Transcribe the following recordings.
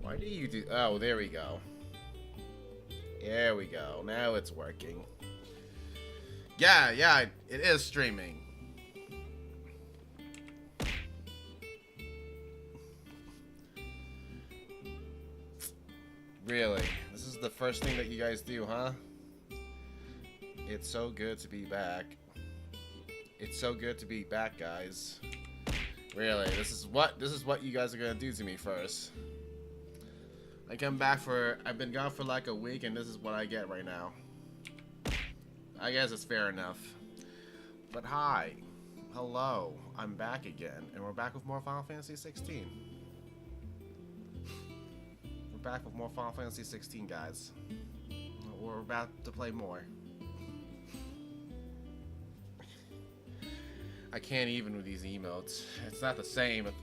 Why do you do... Oh, there we go. There we go. Now it's working. Yeah, it is streaming. Really? This is the first thing that you guys do, huh? It's so good to be back. It's so good to be back, guys. Really, this is what you guys are gonna do to me first. I come back I've been gone for like a week, and this is what I get right now. I guess it's fair enough. But hi. Hello. I'm back again, and we're back with more Final Fantasy 16. We're back with more Final Fantasy 16, guys. We're about to play more. I can't even with these emotes. It's not the same. It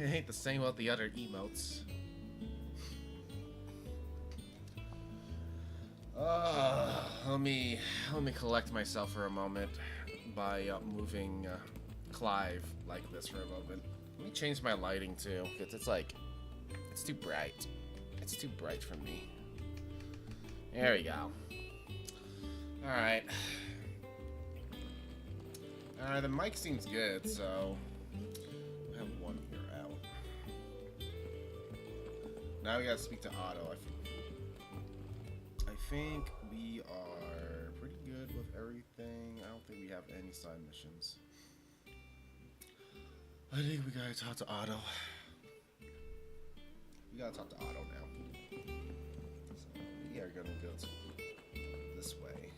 ain't the same with the other emotes. Let me collect myself for a moment by moving Clive like this for a moment. Let me change my lighting too, because it's too bright. It's too bright for me. There we go. Alright. The mic seems good, so I have one ear out. Now we gotta speak to Otto. I think we are pretty good with everything. I don't think we have any side missions. I think we gotta talk to Otto. We gotta talk to Otto now. So we are gonna go this way.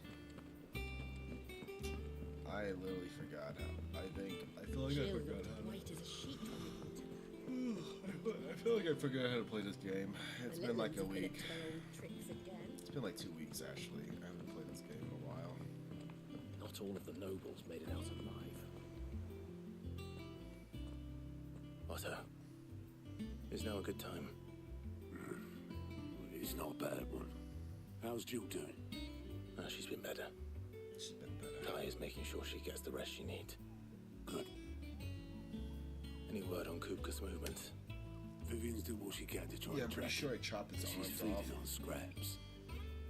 I literally forgot how. I feel like I forgot how. I feel like I forgot how to play this game. It's been like a week. It's been like 2 weeks actually. I haven't played this game in a while. Not all of the nobles made it out alive. Otto, is now a good time? It's not a bad one. How's Jill doing? She's been better. She's been better. Kai is making sure she gets the rest she needs. Good. Any word on Kupka's movements? Vivian's doing what she can to try Yeah, I'm and pretty track sure I him. chopped his She's arms feeding off. on scraps.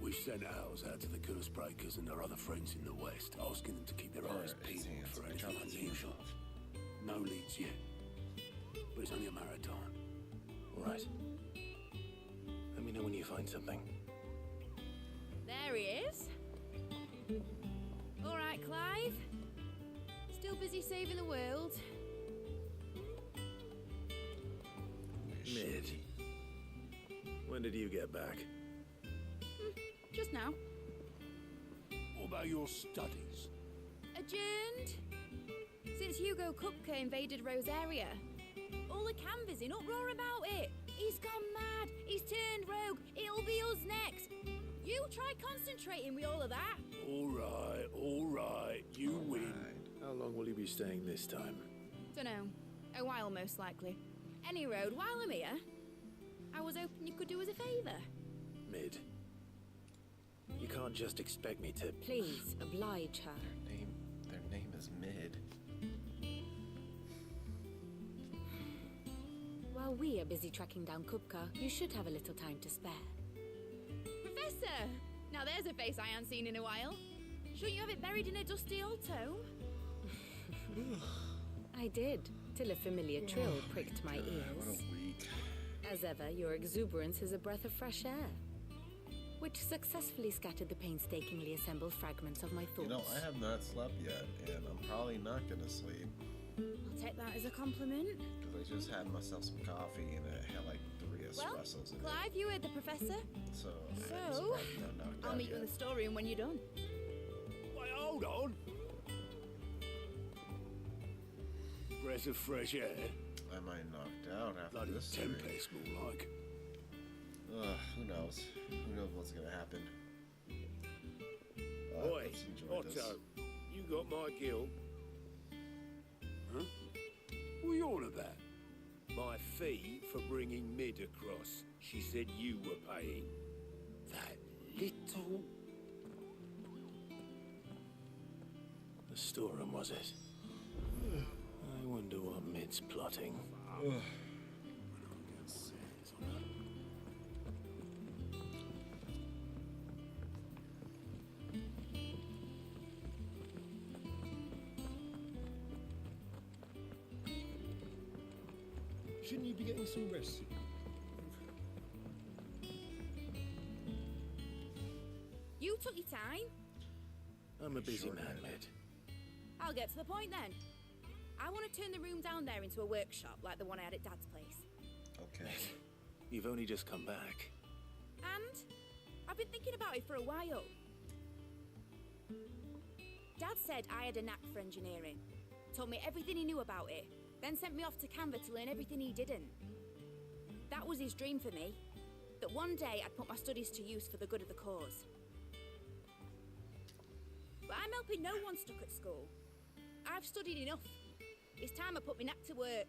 We've sent ours out to the curse breakers and their other friends in the west, asking them to keep their eyes His peeled hands. for I anything chopped his hands unusual. off. No leads yet, but it's only a matter of time. All right. Let me know when you find something. There he is. All right, Clive. Still busy saving the world. Mid. When did you get back? Just now. What about your studies? Adjourned. Since Hugo Kupka invaded Rosaria. All the canvas in uproar about it. He's gone mad. He's turned rogue. It'll be us next. You try concentrating with all of that. All right, you win. How long will you be staying this time? Dunno. A while, most likely. Any road, while I'm here, I was hoping you could do us a favour. Mid. You can't just expect me to... Please, oblige her. Their name is Mid. While we are busy tracking down Kupka, you should have a little time to spare. Professor! Now there's a face I haven't seen in a while. Shouldn't you have it buried in a dusty old tome? I did, till a familiar trill pricked my What ears. a week. As ever, your exuberance is a breath of fresh air, which successfully scattered the painstakingly assembled fragments of my thoughts. You know, I have not slept yet, and I'm probably not gonna sleep. I'll take that as a compliment. Because I just had myself some coffee, and it had like 3 espressos in it. Clive, you heard the professor. So it's So, probably not knocked I'll out meet you in yet. the storeroom when you're done. Wait, hold on. Breath of fresh air. Am I knocked out after Bloody this? tempest, more like. Who knows? Who knows what's gonna happen? Oi, Let's enjoy this. Otto, you got my guilt. Huh? What are you on about? My fee for bringing Mid across. She said you were paying. That little... The storeroom, was it? I wonder what Mid's plotting. Shouldn't you be getting some rest? You took your time. I'm a busy Sure man, did. Mid. I'll get to the point then. I want to turn the room down there into a workshop like the one I had at Dad's place. Okay. You've only just come back. And I've been thinking about it for a while. Dad said I had a knack for engineering. Told me everything he knew about it. Then sent me off to Canva to learn everything he didn't. That was his dream for me. That one day I'd put my studies to use for the good of the cause. But I'm helping no one stuck at school. I've studied enough. It's time I put my knack to work.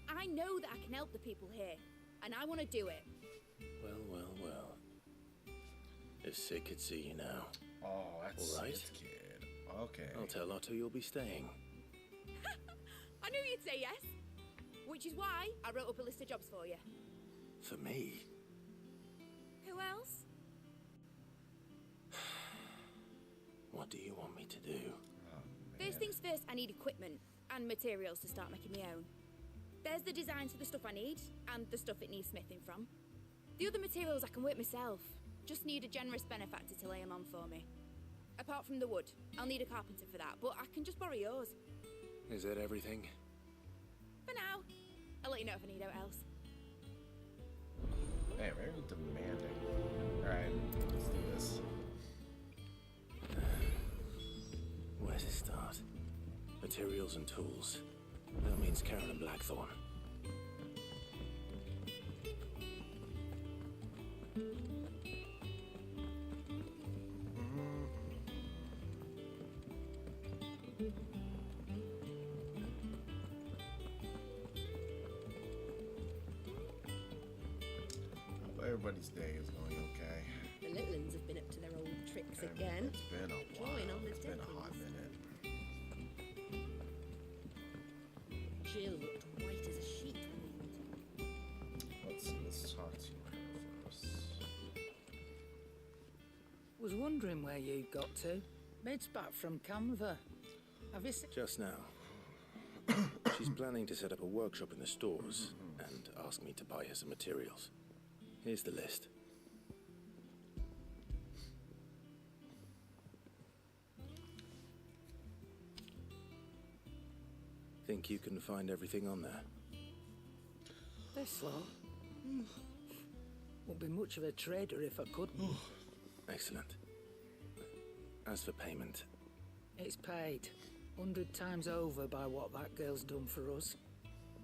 I know that I can help the people here, and I want to do it. Well, well, well. If Sid could see you now. Oh, that's All right. Sid's kid. Okay. I'll tell Otto you'll be staying. I knew you'd say yes. Which is why I wrote up a list of jobs for you. For me? Who else? What do you want me to do? Oh, First things first, I need equipment and materials to start making my own. There's the designs for the stuff I need and the stuff it needs smithing from. The other materials I can work myself. Just need a generous benefactor to lay them on for me. Apart from the wood, I'll need a carpenter for that, but I can just borrow yours. Is that everything? For now. I'll let you know if I need out else. Hey, very demanding. Alright, let's do this. Where to start? Materials and tools. That means Karen and Blackthorn. Hope everybody's day is going okay. The little uns have been up to their old tricks again. It's been a while. Drawing on the It's been a dead hot ones. minute. Jill looked white as a sheet when Let's talk to her first. Was wondering where you got to. Mid's back from Canva. Have you seen? Just now. She's planning to set up a workshop in the stores and ask me to buy her some materials. Here's the list. Think you can find everything on there? This lot? Wouldn't be much of a trader if I couldn't. Excellent. As for payment, It's paid 100 times over by what that girl's done for us.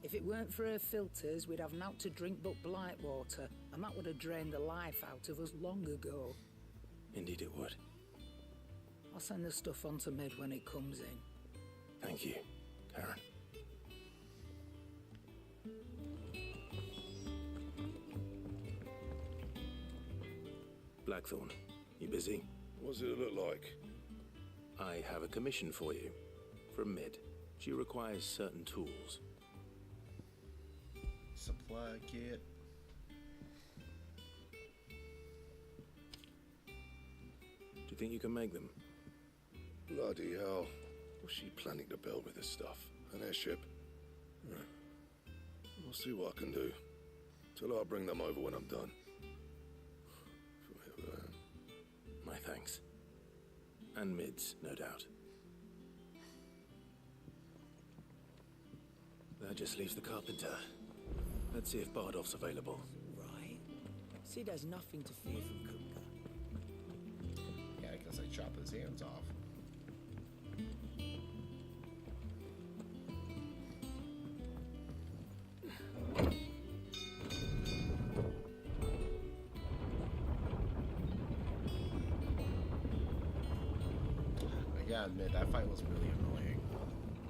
If it weren't for her filters, we'd have naught to drink but blight water, and that would have drained the life out of us long ago. indeed it would. I'll send the stuff on to Mid when it comes in. Thank you, Karen. Blackthorn, you busy? What's it look like? I have a commission for you. From Mid. She requires certain tools. Supply kit. Do you think you can make them? Bloody hell. What's she planning to build with this stuff? An airship? I'll see what I can do. Till I bring them over when I'm done. My thanks. And Mid's, no doubt. That just leaves the carpenter. Let's see if Bardolph's available. Right. Sid has nothing to fear from Kruger. Yeah, I guess I chop his hands off. I gotta admit, that fight was really annoying.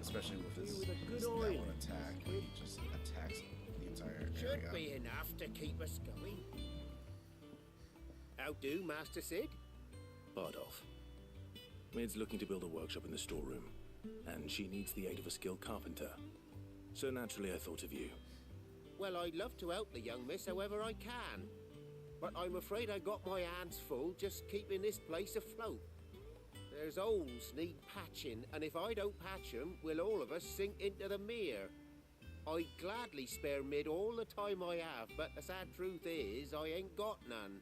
Especially with his, With a good his that oil. one attack. He just attacks the entire Should area. be enough to keep us going. How do, Master Sid? Bardolph. Mid's looking to build a workshop in the storeroom, and she needs the aid of a skilled carpenter. So naturally I thought of you. Well, I'd love to help the young miss however I can. But I'm afraid I got my hands full just keeping this place afloat. There's holes need patching, and if I don't patch 'em, we'll all of us sink into the mere. I'd gladly spare Mid all the time I have, but the sad truth is, I ain't got none.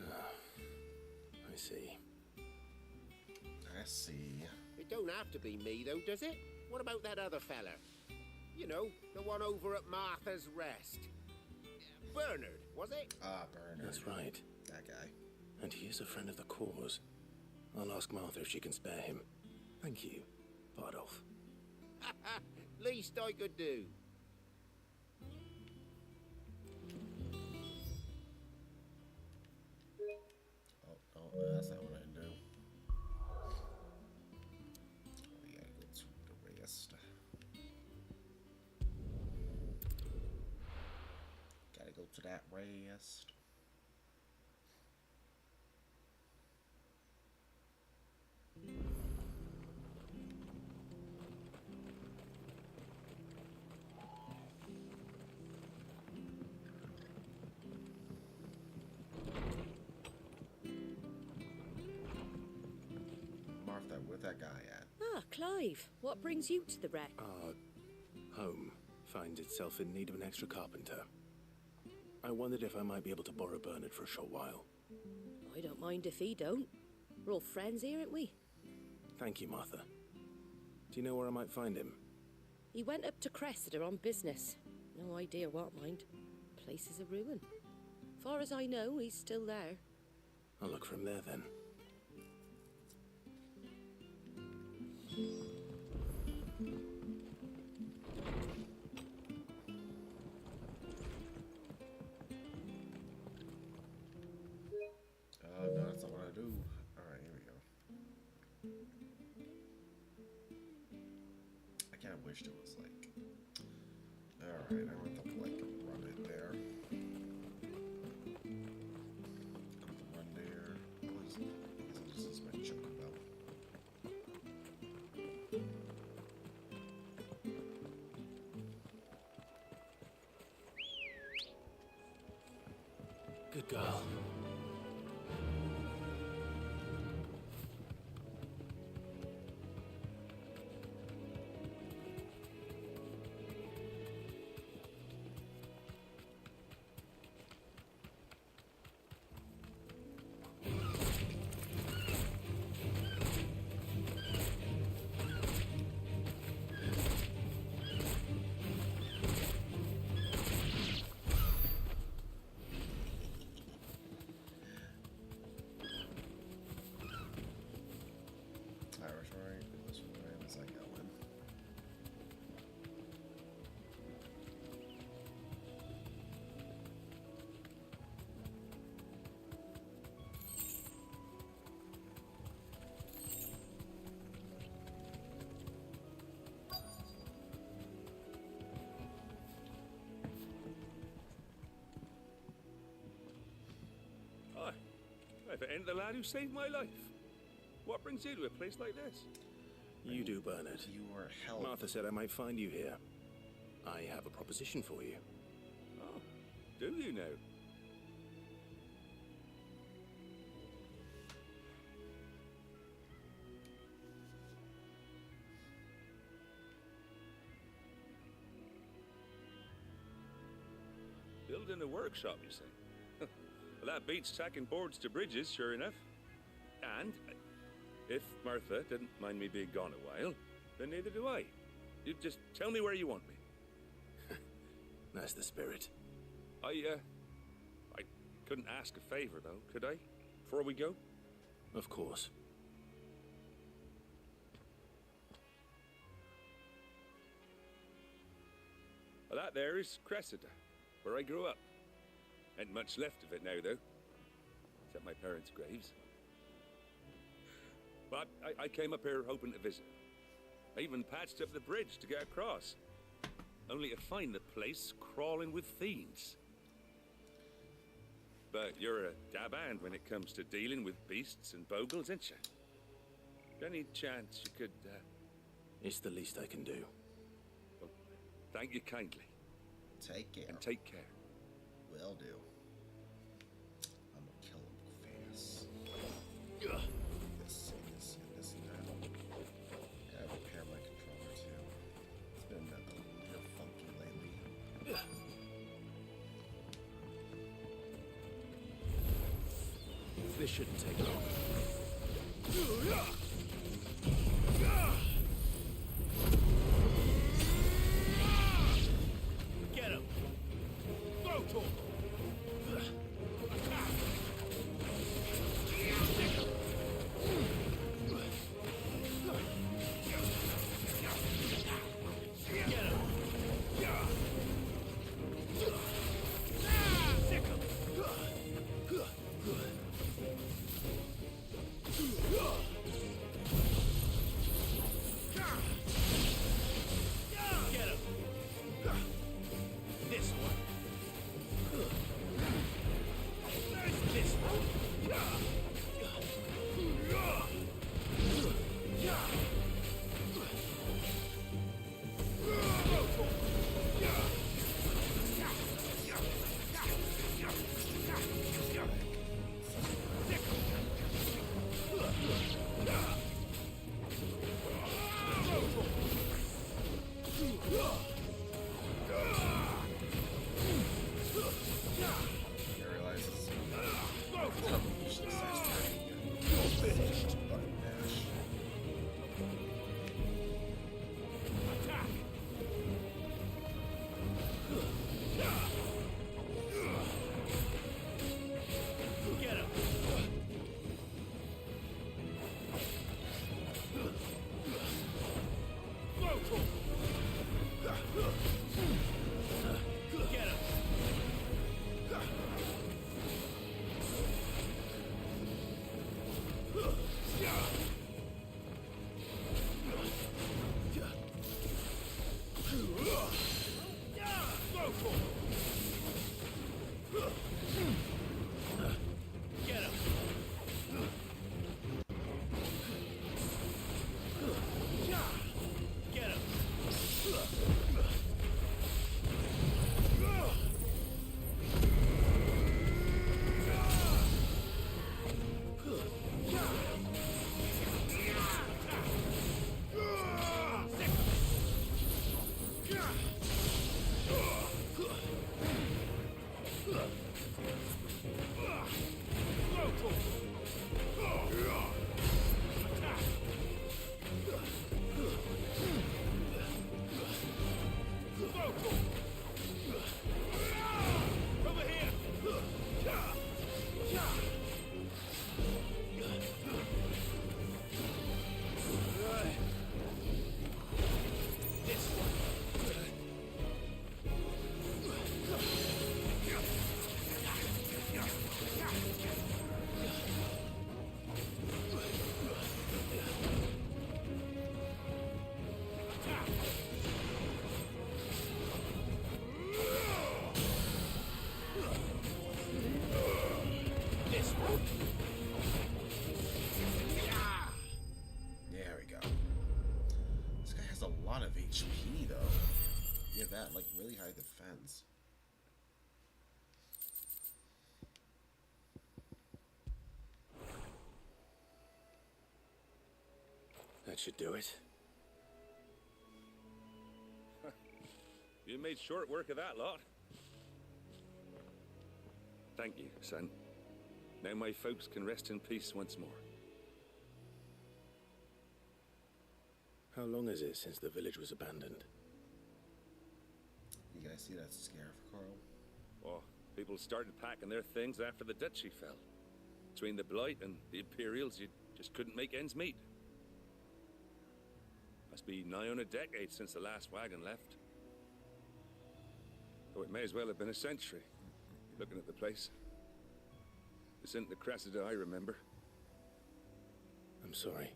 I see. I see. It don't have to be me, though, does it? What about that other fella? You know, the one over at Martha's Rest. Bernard, was it? Ah, Bernard. That's right. That guy. And he is a friend of the cause. I'll ask Martha if she can spare him. Thank you, Bardolph. Least I could do. Oh, that's not what I do. We gotta go to the rest. Gotta go to that rest. Martha, where's that guy at? Ah, Clive, what brings you to the wreck? Our home finds itself in need of an extra carpenter. I wondered if I might be able to borrow Bernard for a short while. I don't mind if he don't. We're all friends here, aren't we? Thank you, Martha. Do you know where I might find him? He went up to Cressida on business. No idea what, mind. Place is a ruin. Far as I know, he's still there. I'll look for him there then. No, that's not what I do. Alright, here we go. I kind of wished it was like... Alright, I want to like run it there. Run there. Please. I guess this is my choke belt. Good girl. Irish, right? This one, right? It's like Ellen. Hi. If it ain't the lad who saved my life. What brings you to a place like this? You do, Bernard. You were held. Martha said I might find you here. I have a proposition for you. Oh, do you now? Building a workshop, you say? Well, that beats tacking boards to bridges, sure enough. And if Martha didn't mind me being gone a while, then neither do I. You just tell me where you want me. That's the spirit. I couldn't ask a favor, though, could I? Before we go? Of course. Well, that there is Cressida, where I grew up. Ain't much left of it now, though. Except my parents' graves. But I came up here hoping to visit. I even patched up the bridge to get across. Only to find the place crawling with fiends. But you're a dab hand when it comes to dealing with beasts and bogles, ain't you? Any chance you could, It's the least I can do. well, thank you kindly. Take care. And take care. Will do. I'm gonna kill him fast. This and that. I gotta repair my controller too. It's been a little funky lately. This shouldn't take long. Get him! Go to him! There we go. This guy has a lot of HP though. Yeah, that like really high defense. That should do it. You made short work of that lot. Thank you, son. Now my folks can rest in peace once more. How long is it since the village was abandoned? You guys see that scare for Carl? Oh, people started packing their things after the duchy fell. Between the Blight and the Imperials, you just couldn't make ends meet. Must be nigh on a decade since the last wagon left. Oh, it may as well have been a century, looking at the place. This isn't the Cressida I remember. I'm sorry.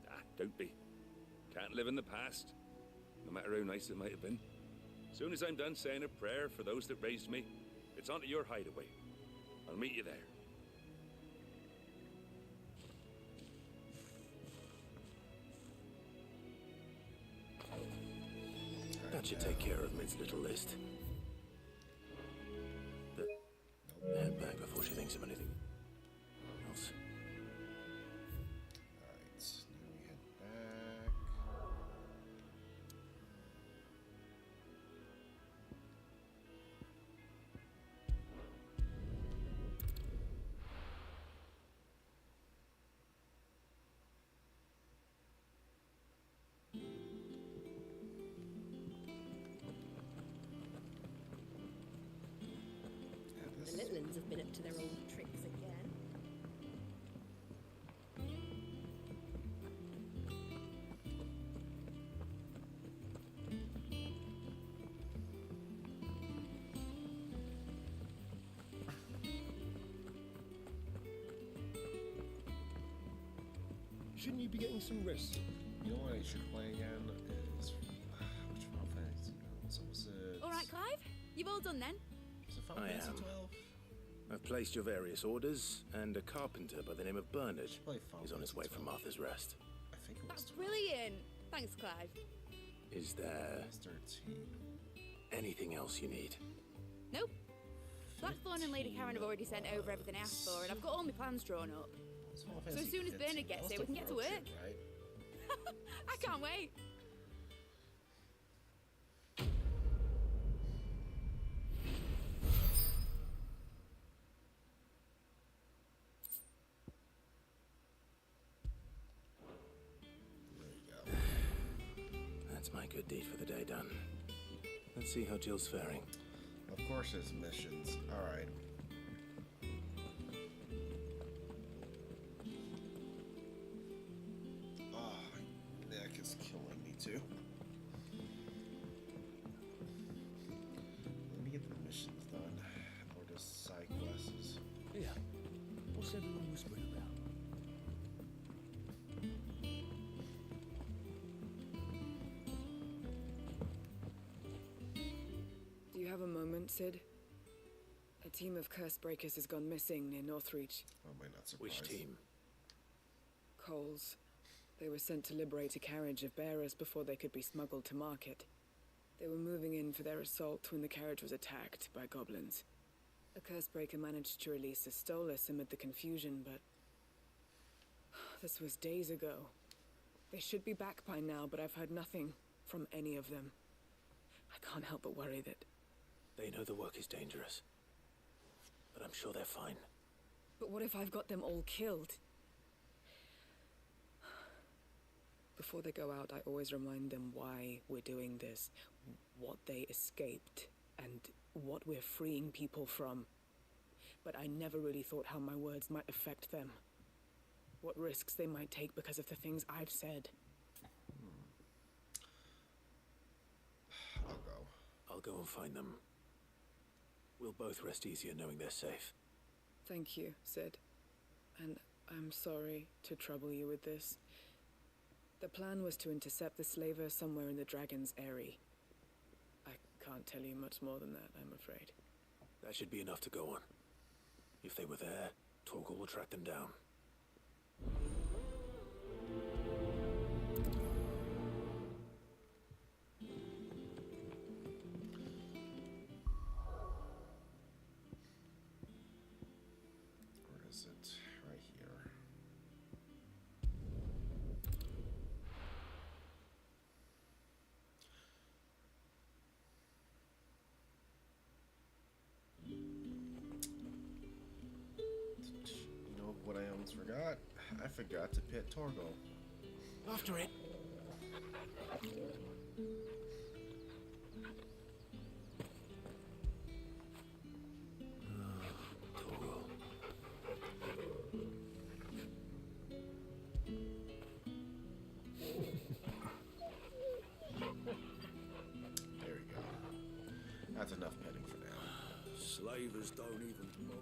Ah, don't be. Can't live in the past, no matter how nice it might have been. Soon as I'm done saying a prayer for those that raised me, it's onto your hideaway. I'll meet you there. That should take care of Mid's little list. But head back before she thinks of anything else. Alright, now we head back. The little ones have been up to their old tricks again. Shouldn't you be getting some rest? You know what I should play again is which Final Fantasy? So was it? All right, Clive. You've all done then. Was it Final I Fantasy am. 12? I've placed your various orders, and a carpenter by the name of Bernard Play Final is on his way Fantasy from 12. Arthur's Rest. I think it was That's 12. brilliant. Thanks, Clive. Is there It was 13. anything else you need? Nope. Blackthorn and Lady Karen have already sent over everything I asked for, and I've got all my plans drawn up. It's Final So as Fantasy soon as 15. Bernard gets That here, was we the can get to road work. trip, right? I can't wait. There you go. That's my good deed for the day done. Let's see how Jill's faring. Of course, it's missions. All right. Oh, my neck is killing me too. Let me get the missions done, or just side quests. Yeah. What's everyone whispering about? Do you have a moment, Sid? A team of curse breakers has gone missing near Northreach. Oh, am I not surprised? Which team? Coles. They were sent to liberate a carriage of bearers before they could be smuggled to market. They were moving in for their assault when the carriage was attacked by goblins. A curse breaker managed to release a Stolas amid the confusion, but this was days ago. They should be back by now, but I've heard nothing from any of them. I can't help but worry that... They know the work is dangerous. But I'm sure they're fine. But what if I've got them all killed? Before they go out, I always remind them why we're doing this, what they escaped, and what we're freeing people from. But I never really thought how my words might affect them. What risks they might take because of the things I've said. I'll go. I'll go and find them. We'll both rest easier knowing they're safe. Thank you, Sid. And I'm sorry to trouble you with this. The plan was to intercept the slaver somewhere in the Dragon's Eyrie. I can't tell you much more than that, I'm afraid. That should be enough to go on. If they were there, Torgal will track them down. Where is it? Right here. You know what I almost forgot? I forgot to pit Torgal. After it! Torgal. There we go. That's enough petting for now. Slavers don't even bother.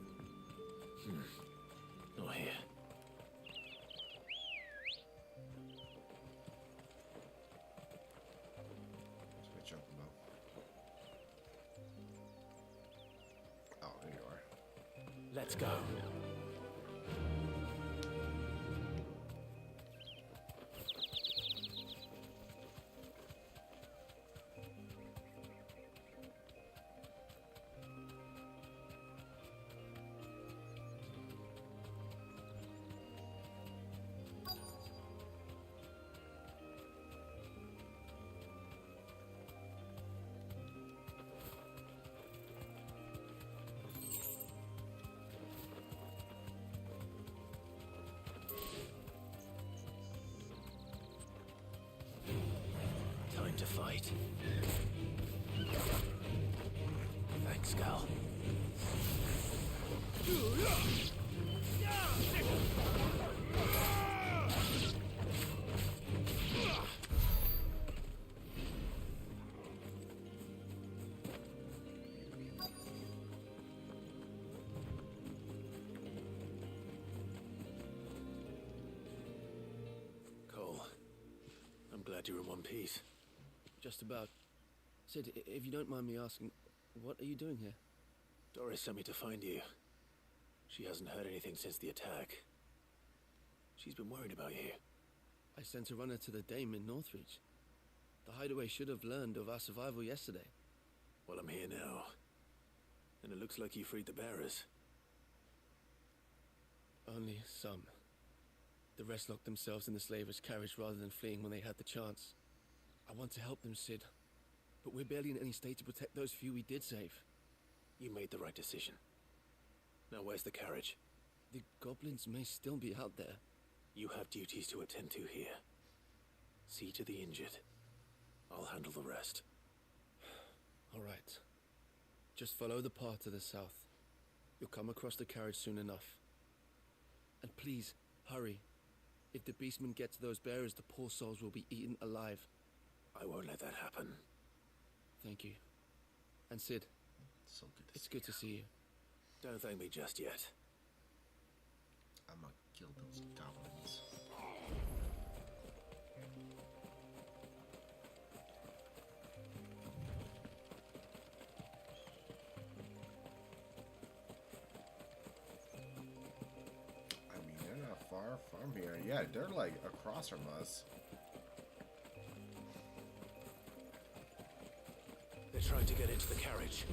Not here. Switch up about. Oh, there you are. Let's go. Cole, I'm glad you're in one piece. Just about. Sid, if you don't mind me asking, what are you doing here? Doris sent me to find you. She hasn't heard anything since the attack. She's been worried about you. I sent a runner to the Dame in Northreach. The hideaway should have learned of our survival yesterday. Well, I'm here now. And it looks like you freed the bearers. Only some. The rest locked themselves in the slavers' carriage rather than fleeing when they had the chance. I want to help them, Sid. But we're barely in any state to protect those few we did save. You made the right decision. Now where's the carriage? The goblins may still be out there. You have duties to attend to here. See to the injured. I'll handle the rest. All right. Just follow the path to the south. You'll come across the carriage soon enough. And please, hurry. If the beastmen get to those bearers, the poor souls will be eaten alive. I won't let that happen. Thank you. And Sid, So good to it's see good to see you. Don't thank me just yet. I'm gonna kill those goblins. I mean, they're not far from here. Yeah, they're like across from us. They're trying to get into the carriage.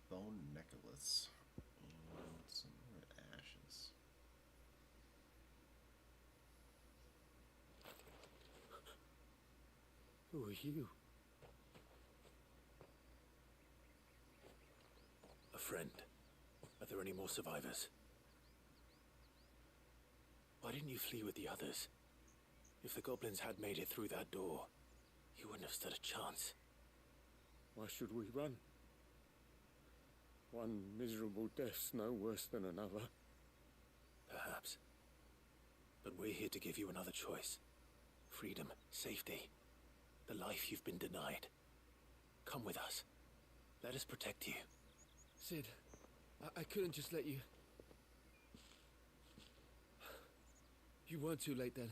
Bone necklace. And some more ashes. Who are you? A friend. Are there any more survivors? Why didn't you flee with the others? If the goblins had made it through that door, you wouldn't have stood a chance. Why should we run? One miserable death's no worse than another. Perhaps. But we're here to give you another choice. Freedom, safety, the life you've been denied. Come with us. Let us protect you. Sid, I couldn't just let you... You weren't too late then.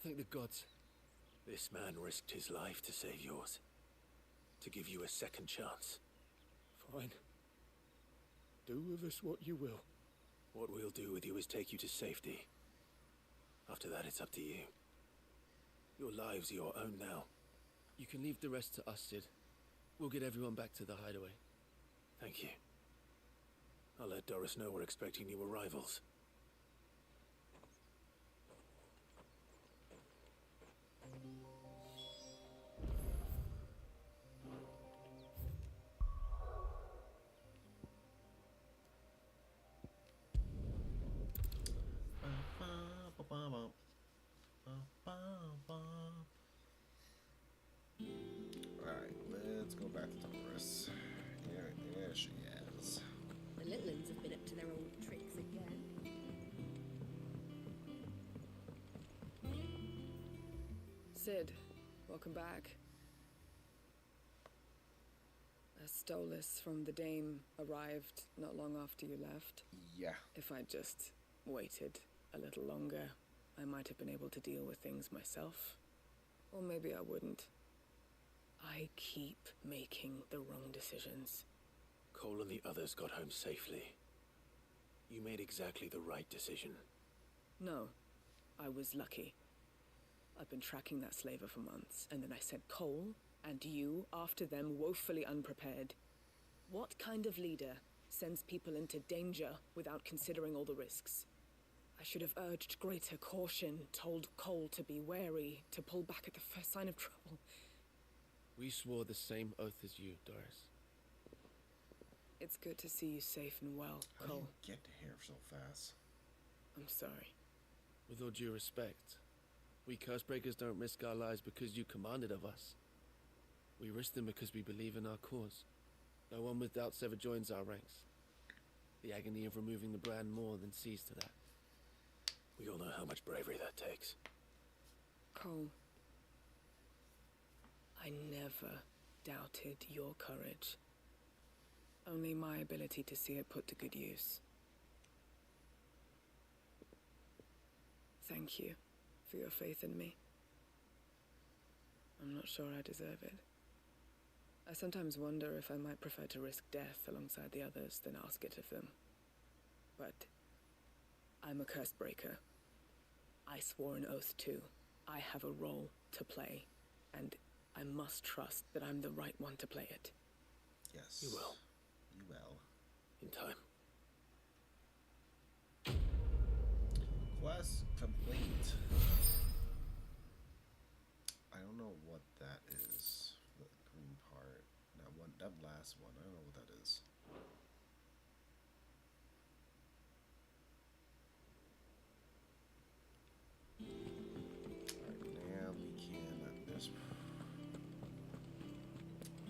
Thank the gods. This man risked his life to save yours. To give you a second chance. Fine. Do with us what you will. What we'll do with you is take you to safety. After that, it's up to you. Your lives are your own now. You can leave the rest to us, Sid. We'll get everyone back to the hideaway. Thank you. I'll let Doris know we're expecting new arrivals. Alright, let's go back to Doris. There she is. The little ones have been up to their old tricks again. Sid, welcome back. A Stolas from the Dame arrived not long after you left. Yeah. If I'd just waited a little longer, I might have been able to deal with things myself. Or maybe I wouldn't. I keep making the wrong decisions. Cole and the others got home safely. You made exactly the right decision. No, I was lucky. I've been tracking that slaver for months, and then I sent Cole and you after them, woefully unprepared. What kind of leader sends people into danger without considering all the risks? I should have urged greater caution, told Cole to be wary, to pull back at the first sign of trouble. We swore the same oath as you, Doris. It's good to see you safe and well, How do Cole. you get here so fast? I'm sorry. With all due respect, we Cursebreakers don't risk our lives because you commanded of us. We risk them because we believe in our cause. No one with doubts ever joins our ranks. The agony of removing the brand more than sees to that. We all know how much bravery that takes. Cole, I never doubted your courage. Only my ability to see it put to good use. Thank you for your faith in me. I'm not sure I deserve it. I sometimes wonder if I might prefer to risk death alongside the others than ask it of them. But I'm a curse breaker. I swore an oath too. I have a role to play, and I must trust that I'm the right one to play it. Yes. You will. You will. In time. Quest complete. I don't know what that is. The green part. That last one. I don't know what that is. Alright, now we can. There's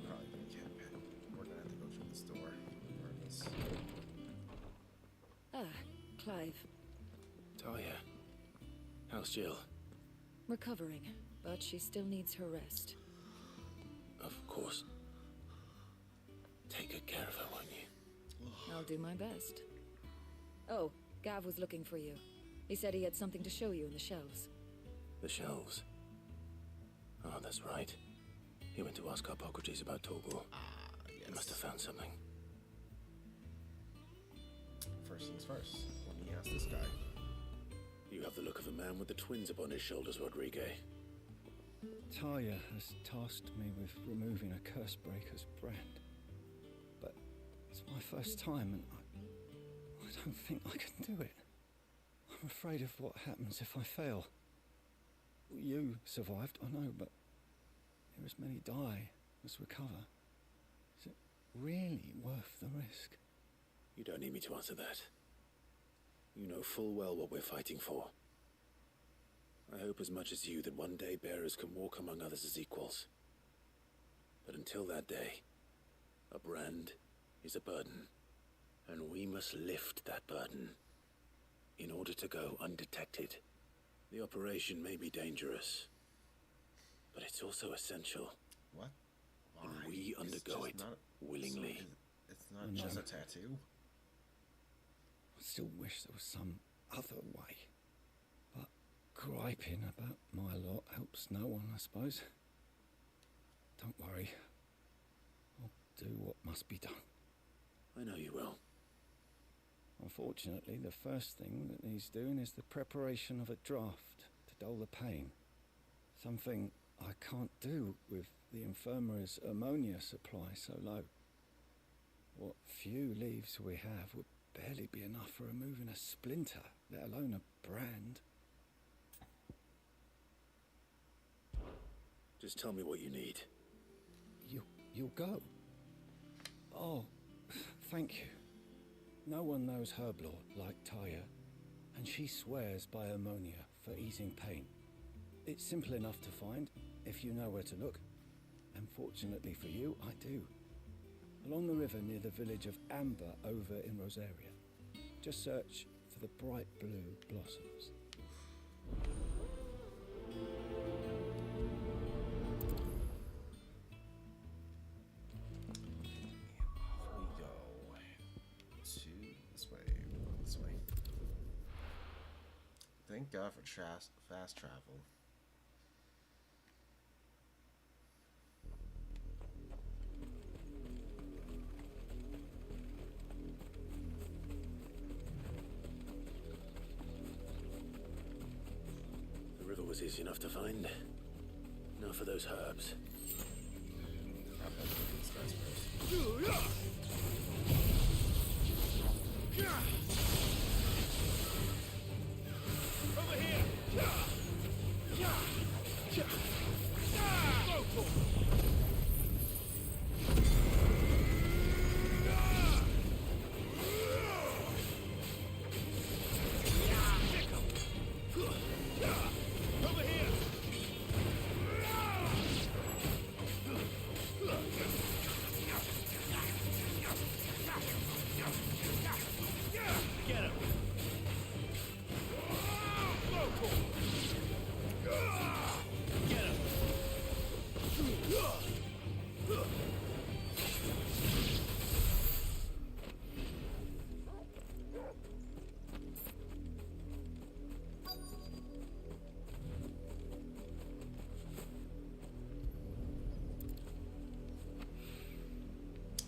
probably gonna can't pay. We're gonna have to go through this door. Regardless. Ah, Clive. Talia. How's Jill? Recovering, but she still needs her rest. Of course. Take good care of her, won't you? I'll do my best. Oh, Gav was looking for you. He said he had something to show you in the shelves. The shelves. Oh, that's right. He went to ask Hippocrates about Torgor. Yes. He must have found something. First things first. Let me ask this guy. You have the look of a man with the twins upon his shoulders, Rodrigue. Talia has tasked me with removing a Cursebreaker's brand. But it's my first time, and I don't think I can do it. I'm afraid of what happens if I fail. You survived, I know, but there as many die as recover. Is it really worth the risk? You don't need me to answer that. You know full well what we're fighting for. I hope as much as you that one day bearers can walk among others as equals. But until that day, a brand is a burden, and we must lift that burden in order to go undetected. The operation may be dangerous, but it's also essential. What? Why? And we undergo it willingly. It's not just a tattoo. I still wish there was some other way. But griping about my lot helps no one, I suppose. Don't worry. I'll do what must be done. I know you will. Unfortunately, the first thing that needs doing is the preparation of a draft to dull the pain. Something I can't do with the infirmary's ammonia supply so low. What few leaves we have would barely be enough for removing a splinter, let alone a brand. Just tell me what you need. You'll go? Oh, thank you. No one knows Herblord like Taya, and she swears by ammonia for easing pain. It's simple enough to find, if you know where to look. And fortunately for you, I do. Along the river near the village of Amber over in Rosaria. Just search for the bright blue blossoms. Thank God for fast travel. The river was easy enough to find. Now for those herbs. Over here!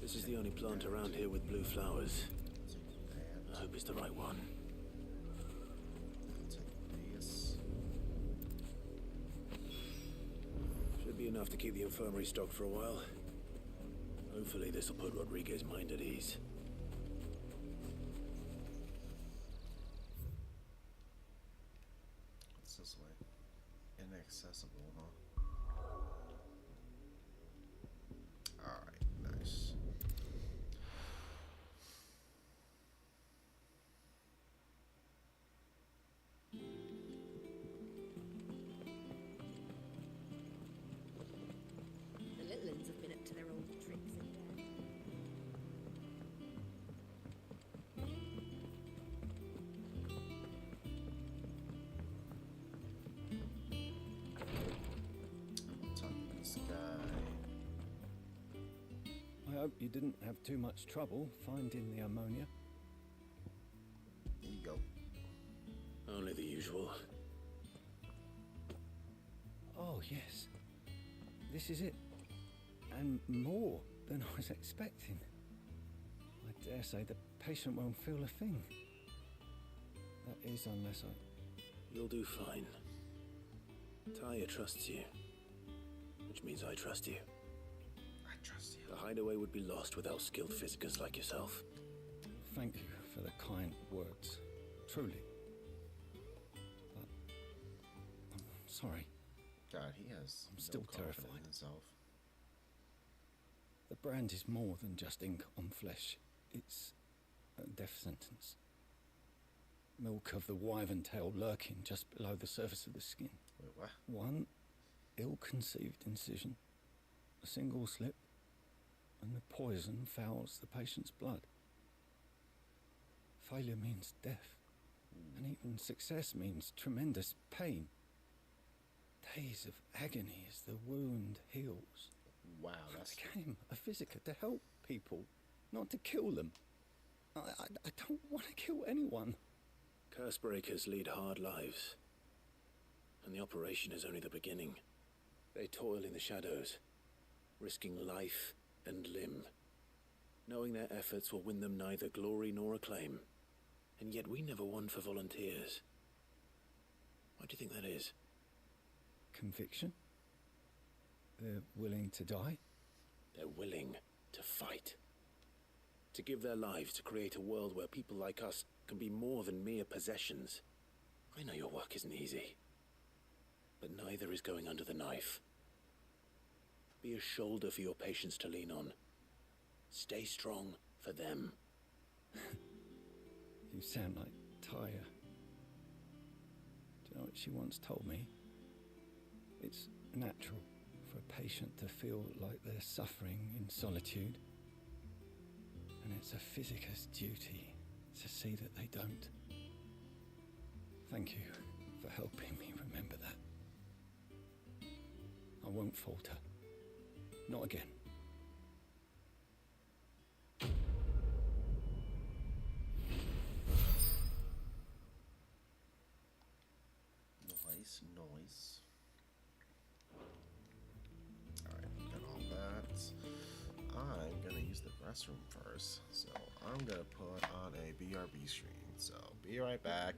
This is the only plant around here with blue flowers. I hope it's the right one. Should be enough to keep the infirmary stocked for a while. Hopefully this will put Rodriguez's mind at ease. What's this way? Inaccessible, huh? Alright, nice. The little ones have been up to their old tricks in there. Top of the sky. I hope you didn't have too much trouble finding the ammonia. There you go. Only the usual. Oh, yes. This is it. And more than I was expecting. I dare say the patient won't feel a thing. That is, unless I... You'll do fine. Taya trusts you. Which means I trust you. I trust you. The hideaway would be lost without skilled physicians like yourself. Thank you for the kind words. Truly. But... I'm sorry. God, he has I'm still confidence terrified. in himself. The brand is more than just ink on flesh. It's a death sentence. Milk of the wyvern tail lurking just below the surface of the skin. Wait, what? One ill-conceived incision, a single slip, and the poison fouls the patient's blood. Failure means death, and even success means tremendous pain. Days of agony as the wound heals. Wow, I that's... became a physiker to help people, not to kill them. I don't want to kill anyone. Curse breakers lead hard lives. And the operation is only the beginning. They toil in the shadows, risking life and limb, knowing their efforts will win them neither glory nor acclaim, And yet we never won for volunteers. Why do you think that is? Conviction? They're willing to die? They're willing to fight. To give their lives to create a world where people like us can be more than mere possessions. I know your work isn't easy, but neither is going under the knife. Be a shoulder for your patients to lean on. Stay strong for them. You sound like Taya. Do you know what she once told me? It's natural for a patient to feel like they're suffering in solitude. And it's a physicist's duty to see that they don't. Thank you for helping me remember that. I won't falter. Not again. Nice. Alright, got all that. I'm gonna use the restroom first, so I'm gonna put on a BRB stream. So be right back.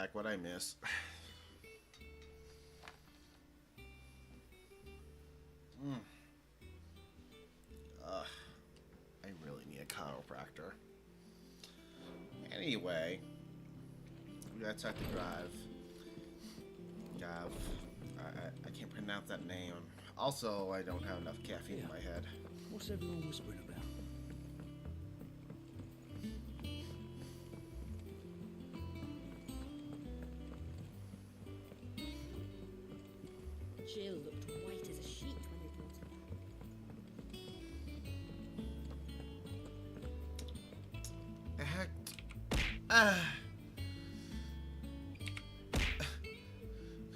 back. What'd I miss? I really need a chiropractor. Anyway, we got time to drive. Gav. I can't pronounce that name. Also, I don't have enough caffeine in my head. What's everyone whispering about? Jill looked white as a sheet when they brought her back.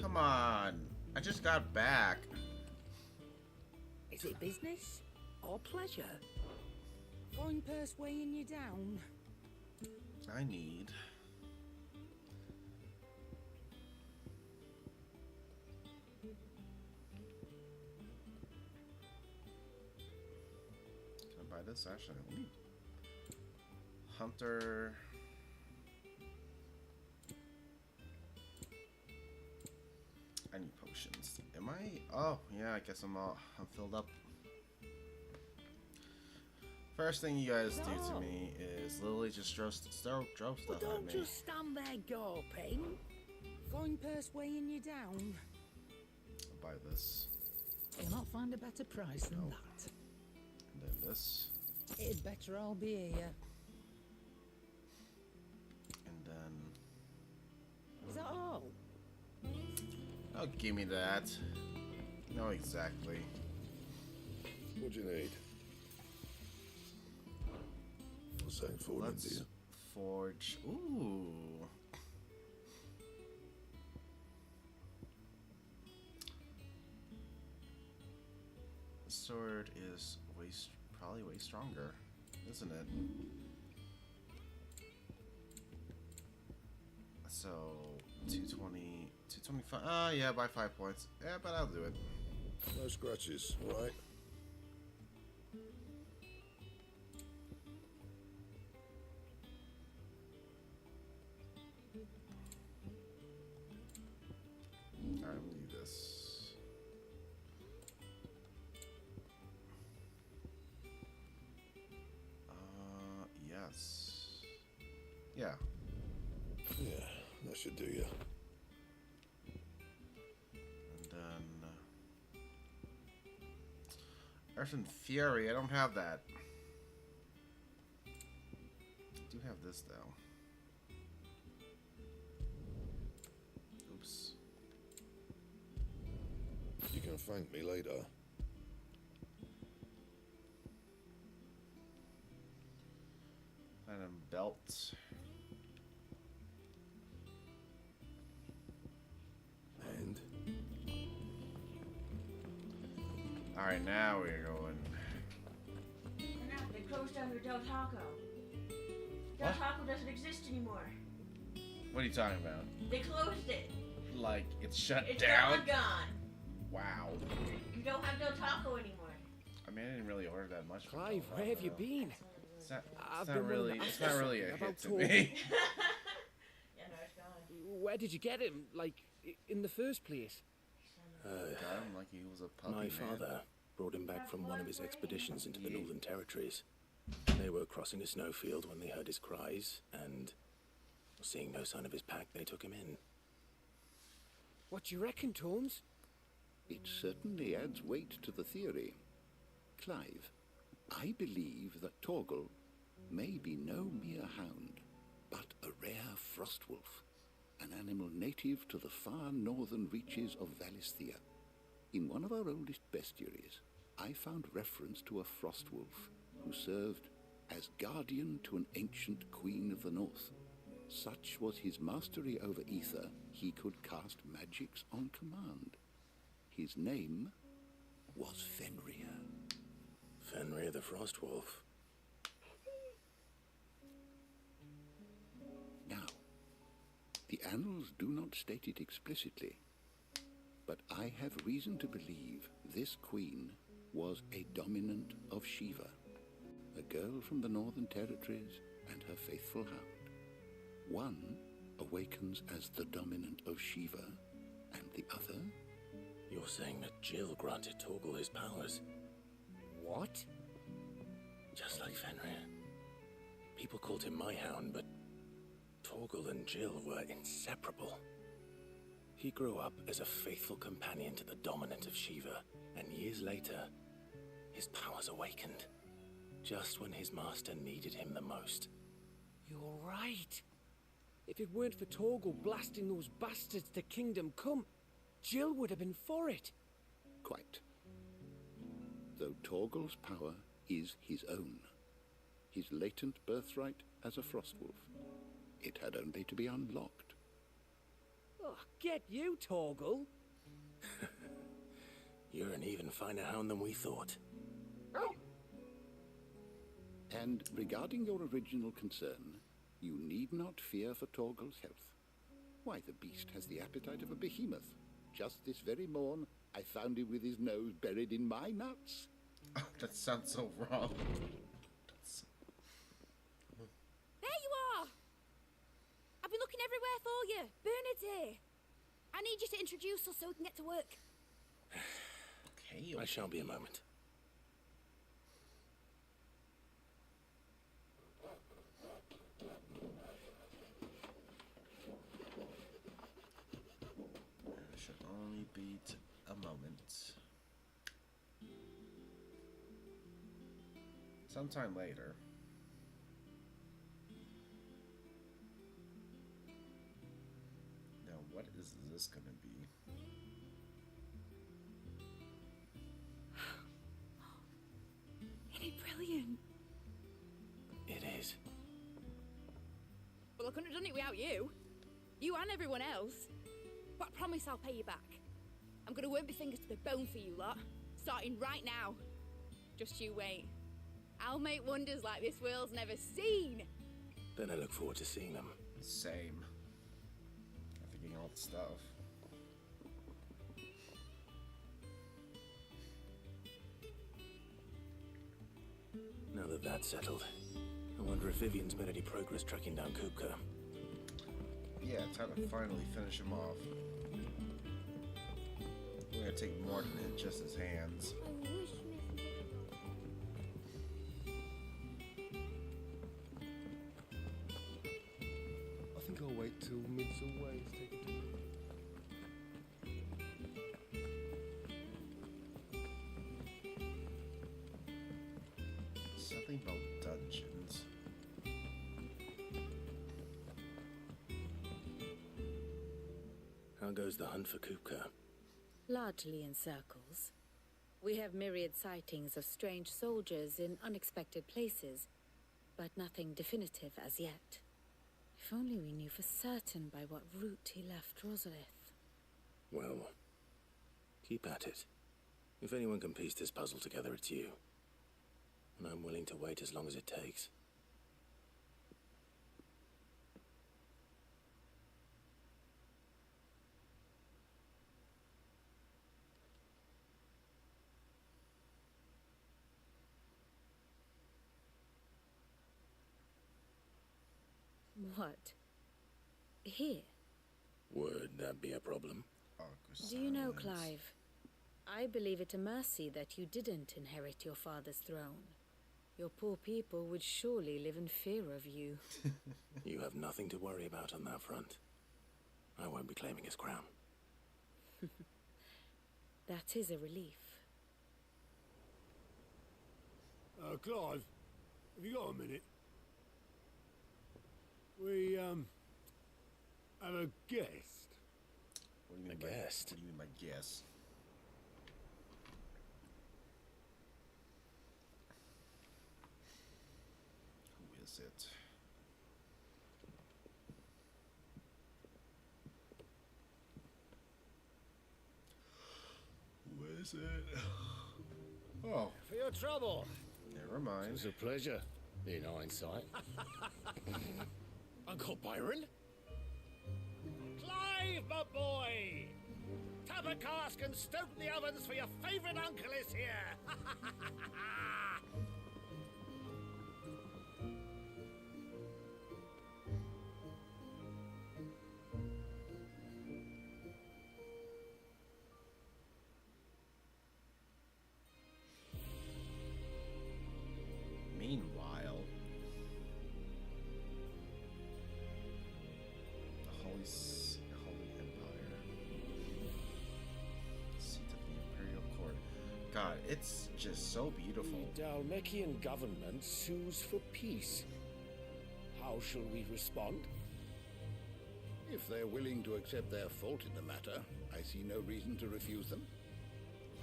Come on. I just got back. Is it business or pleasure? Fine purse weighing you down? I need... Can I buy this? Actually, Hunter... I need potions. Am I? Oh, yeah, I guess I'm filled up. First thing you guys do to me is literally just throw stuff Well, at don't me. just stand there gawping. Fine purse weighing you down. I'll buy this. You'll not find a better price than that. And then this. It'd better all be here. And then... Is that all? Oh, give me that. No, exactly. What do you need? Saying forward, Let's forge. Ooh. The sword is probably way stronger, isn't it? So 220, 225. Yeah, by 5 points. Yeah, but I'll do it. No scratches, right? Alright, we'll do this. Yes. Yeah. Yeah, that should do you. And then... Earth and Fury, I don't have that. I do have this, though. Oops. You can thank me later. And a belt. And? Alright, now we're going. They closed down your Del Taco. Del What? Taco doesn't exist anymore. What are you talking about? They closed it. Like, it's shut It's down? gone. Wow. You don't have Del Taco anymore. I mean, I didn't really order that much. from Clive, Del where have you Taco. been? It's not, I've it's not been wanting really, to it's ask not really a you hit about to Torg. me. Yeah, no, it's gone. Where did you get him? Like, in the first place? Got him like he was a puppy, My man. father brought him back from one of his expeditions into the Northern Territories. They were crossing a snowfield when they heard his cries, and seeing no sign of his pack, they took him in. What do you reckon, Tomes? It certainly adds weight to the theory. Clive, I believe that Torgal may be no mere hound, but a rare frostwolf, an animal native to the far northern reaches of Valisthea. In one of our oldest bestiaries, I found reference to a frostwolf who served as guardian to an ancient queen of the north. Such was his mastery over ether, he could cast magics on command. His name was Fenrir. Fenrir the Frostwolf. Now, the annals do not state it explicitly, but I have reason to believe this queen was a dominant of Shiva, a girl from the Northern Territories and her faithful hound. One awakens as the dominant of Shiva, and the other? You're saying that Jill granted Torgal his powers? What? Just like Fenrir. People called him my hound, but Torgal and Jill were inseparable. He grew up as a faithful companion to the dominant of Shiva, and years later, his powers awakened, just when his master needed him the most. You're right. If it weren't for Torgal blasting those bastards to Kingdom Come, Jill would have been for it. Quite. Though Torgal's power is his own, his latent birthright as a Frostwolf, it had only to be unlocked. Oh, get you, Torgal. You're an even finer hound than we thought. And regarding your original concern, you need not fear for Torgal's health. Why, the beast has the appetite of a behemoth. Just this very morn, I found him with his nose buried in my nuts. Oh, that sounds so wrong. There you are! I've been looking everywhere for you. Bernard's here. I need you to introduce us so we can get to work. Okay. I shall be a moment. Should only be a moment. Sometime later. Now, what is this gonna be? Isn't it brilliant? It is. Well, I couldn't have done it without you. You and everyone else. But I promise I'll pay you back. I'm gonna work my fingers to the bone for you lot. Starting right now. Just you wait. I'll make wonders like this world's never seen. Then I look forward to seeing them. Same. I'm thinking all the stuff. Now that that's settled, I wonder if Vivian's made any progress tracking down Kupka. Yeah, time to finally finish him off. We're gonna take more than just his hands. I think I'll wait till mid's away to take a drink. Something about dungeons. How goes the hunt for Kupka? Largely in circles. We have myriad sightings of strange soldiers in unexpected places, but nothing definitive as yet. If only we knew for certain by what route he left Rosalith. Well, keep at it. If anyone can piece this puzzle together, it's you. And I'm willing to wait as long as it takes. What? Here? Would that be a problem? Do you know, Clive? I believe it a mercy that you didn't inherit your father's throne. Your poor people would surely live in fear of you. You have nothing to worry about on that front. I won't be claiming his crown. That is a relief. Clive, have you got a minute? We, have a guest. What do you mean A guest? What do you mean by guess? Who is it? Who is it? Oh. For your trouble. Never mind. It's a pleasure, in hindsight. Uncle Byron? Clive, my boy! Tap a cask and stoke the ovens for your favourite uncle is here! It's just so beautiful. The Dalmekian government sues for peace. How shall we respond? If they're willing to accept their fault in the matter, I see no reason to refuse them.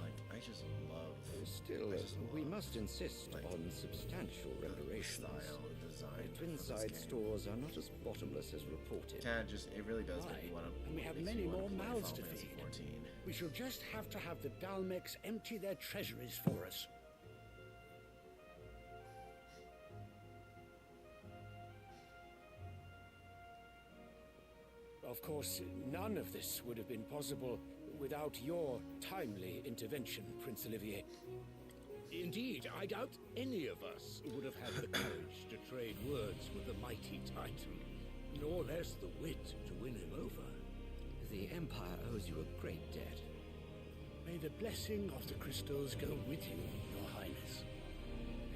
Like, I just love... Still, we must insist on substantial reparations. Style and design. Twinside stores are not as bottomless as reported. It really does make me want to... And we have many more mouths to feed. We shall just have to have the Dalmeks empty their treasuries for us. Of course, none of this would have been possible without your timely intervention, Prince Olivier. Indeed, I doubt any of us would have had the courage to trade words with the mighty Titan, nor less the wit to win him over. The Empire owes you a great debt. May the blessing of the crystals go with you, Your Highness.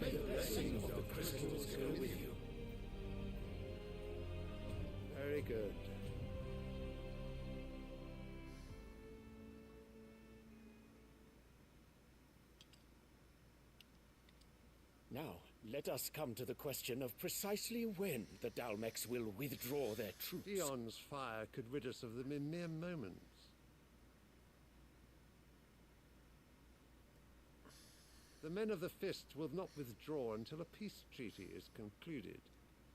May the blessing of the crystals go with you. Very good. Now, let us come to the question of precisely when the Dalmeks will withdraw their troops. Dion's fire could rid us of them in mere moments. The men of the Fist will not withdraw until a peace treaty is concluded.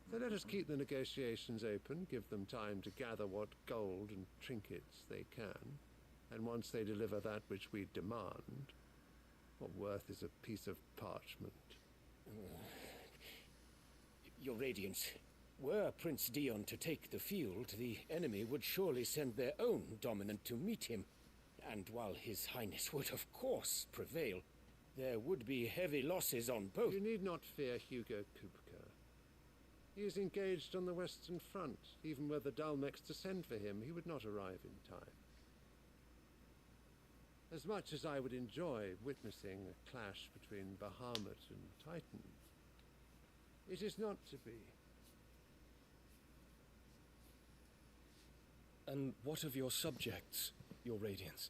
So let us keep the negotiations open, give them time to gather what gold and trinkets they can, and once they deliver that which we demand, what worth is a piece of parchment? Your Radiance, were Prince Dion to take the field, the enemy would surely send their own dominant to meet him. And while His Highness would of course prevail, there would be heavy losses on both. You need not fear Hugo Kupka. He is engaged on the Western Front. Even were the Dalmeks to send for him, he would not arrive in time. As much as I would enjoy witnessing a clash between Bahamut and Titan, it is not to be. And what of your subjects, Your Radiance?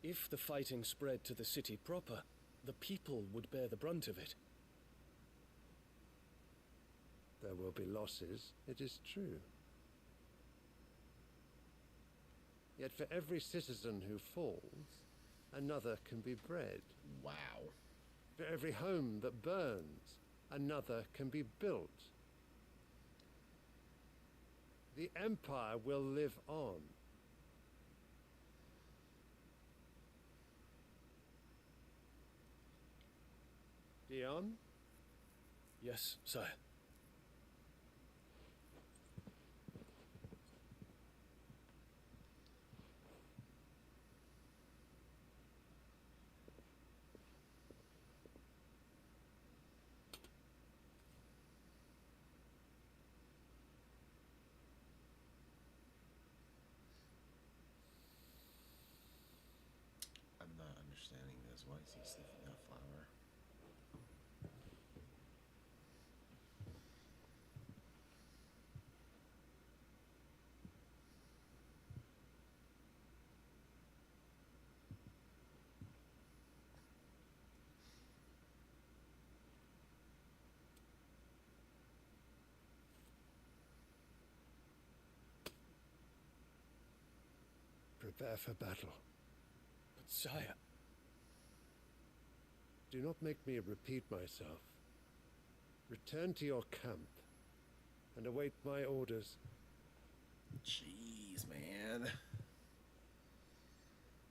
If the fighting spread to the city proper, the people would bear the brunt of it. There will be losses, it is true. Yet for every citizen who falls, another can be bred. Wow. For every home that burns, another can be built. The Empire will live on. Dion? Yes, sire. I'm not understanding this. Why is he sniffing that flower? Prepare for battle. But sire... Do not make me repeat myself. Return to your camp and await my orders. Jeez, man.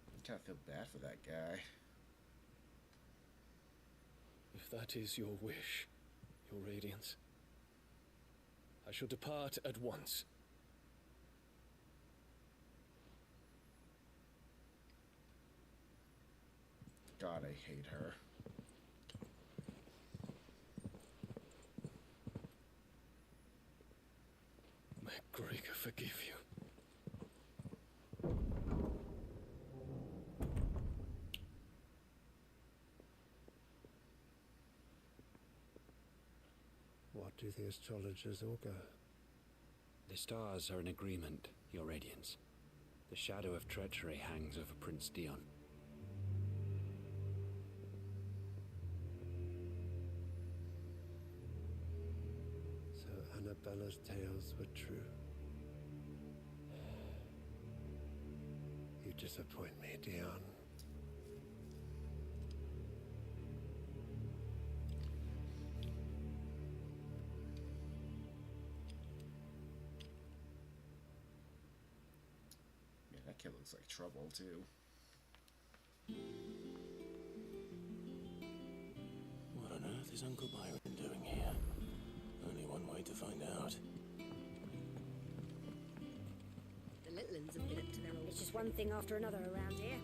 I kind of feel bad for that guy. If that is your wish, Your Radiance, I shall depart at once. God, I hate her. May Gregor forgive you. What do the astrologers augur? The stars are in agreement, Your Radiance. The shadow of treachery hangs over Prince Dion. fella's tales were true. You disappoint me, Dion. Man, that kid looks like trouble, too. What on earth is Uncle Byron doing here? Only one way to find out. The little ones have been up to their old. It's just one thing after another around here.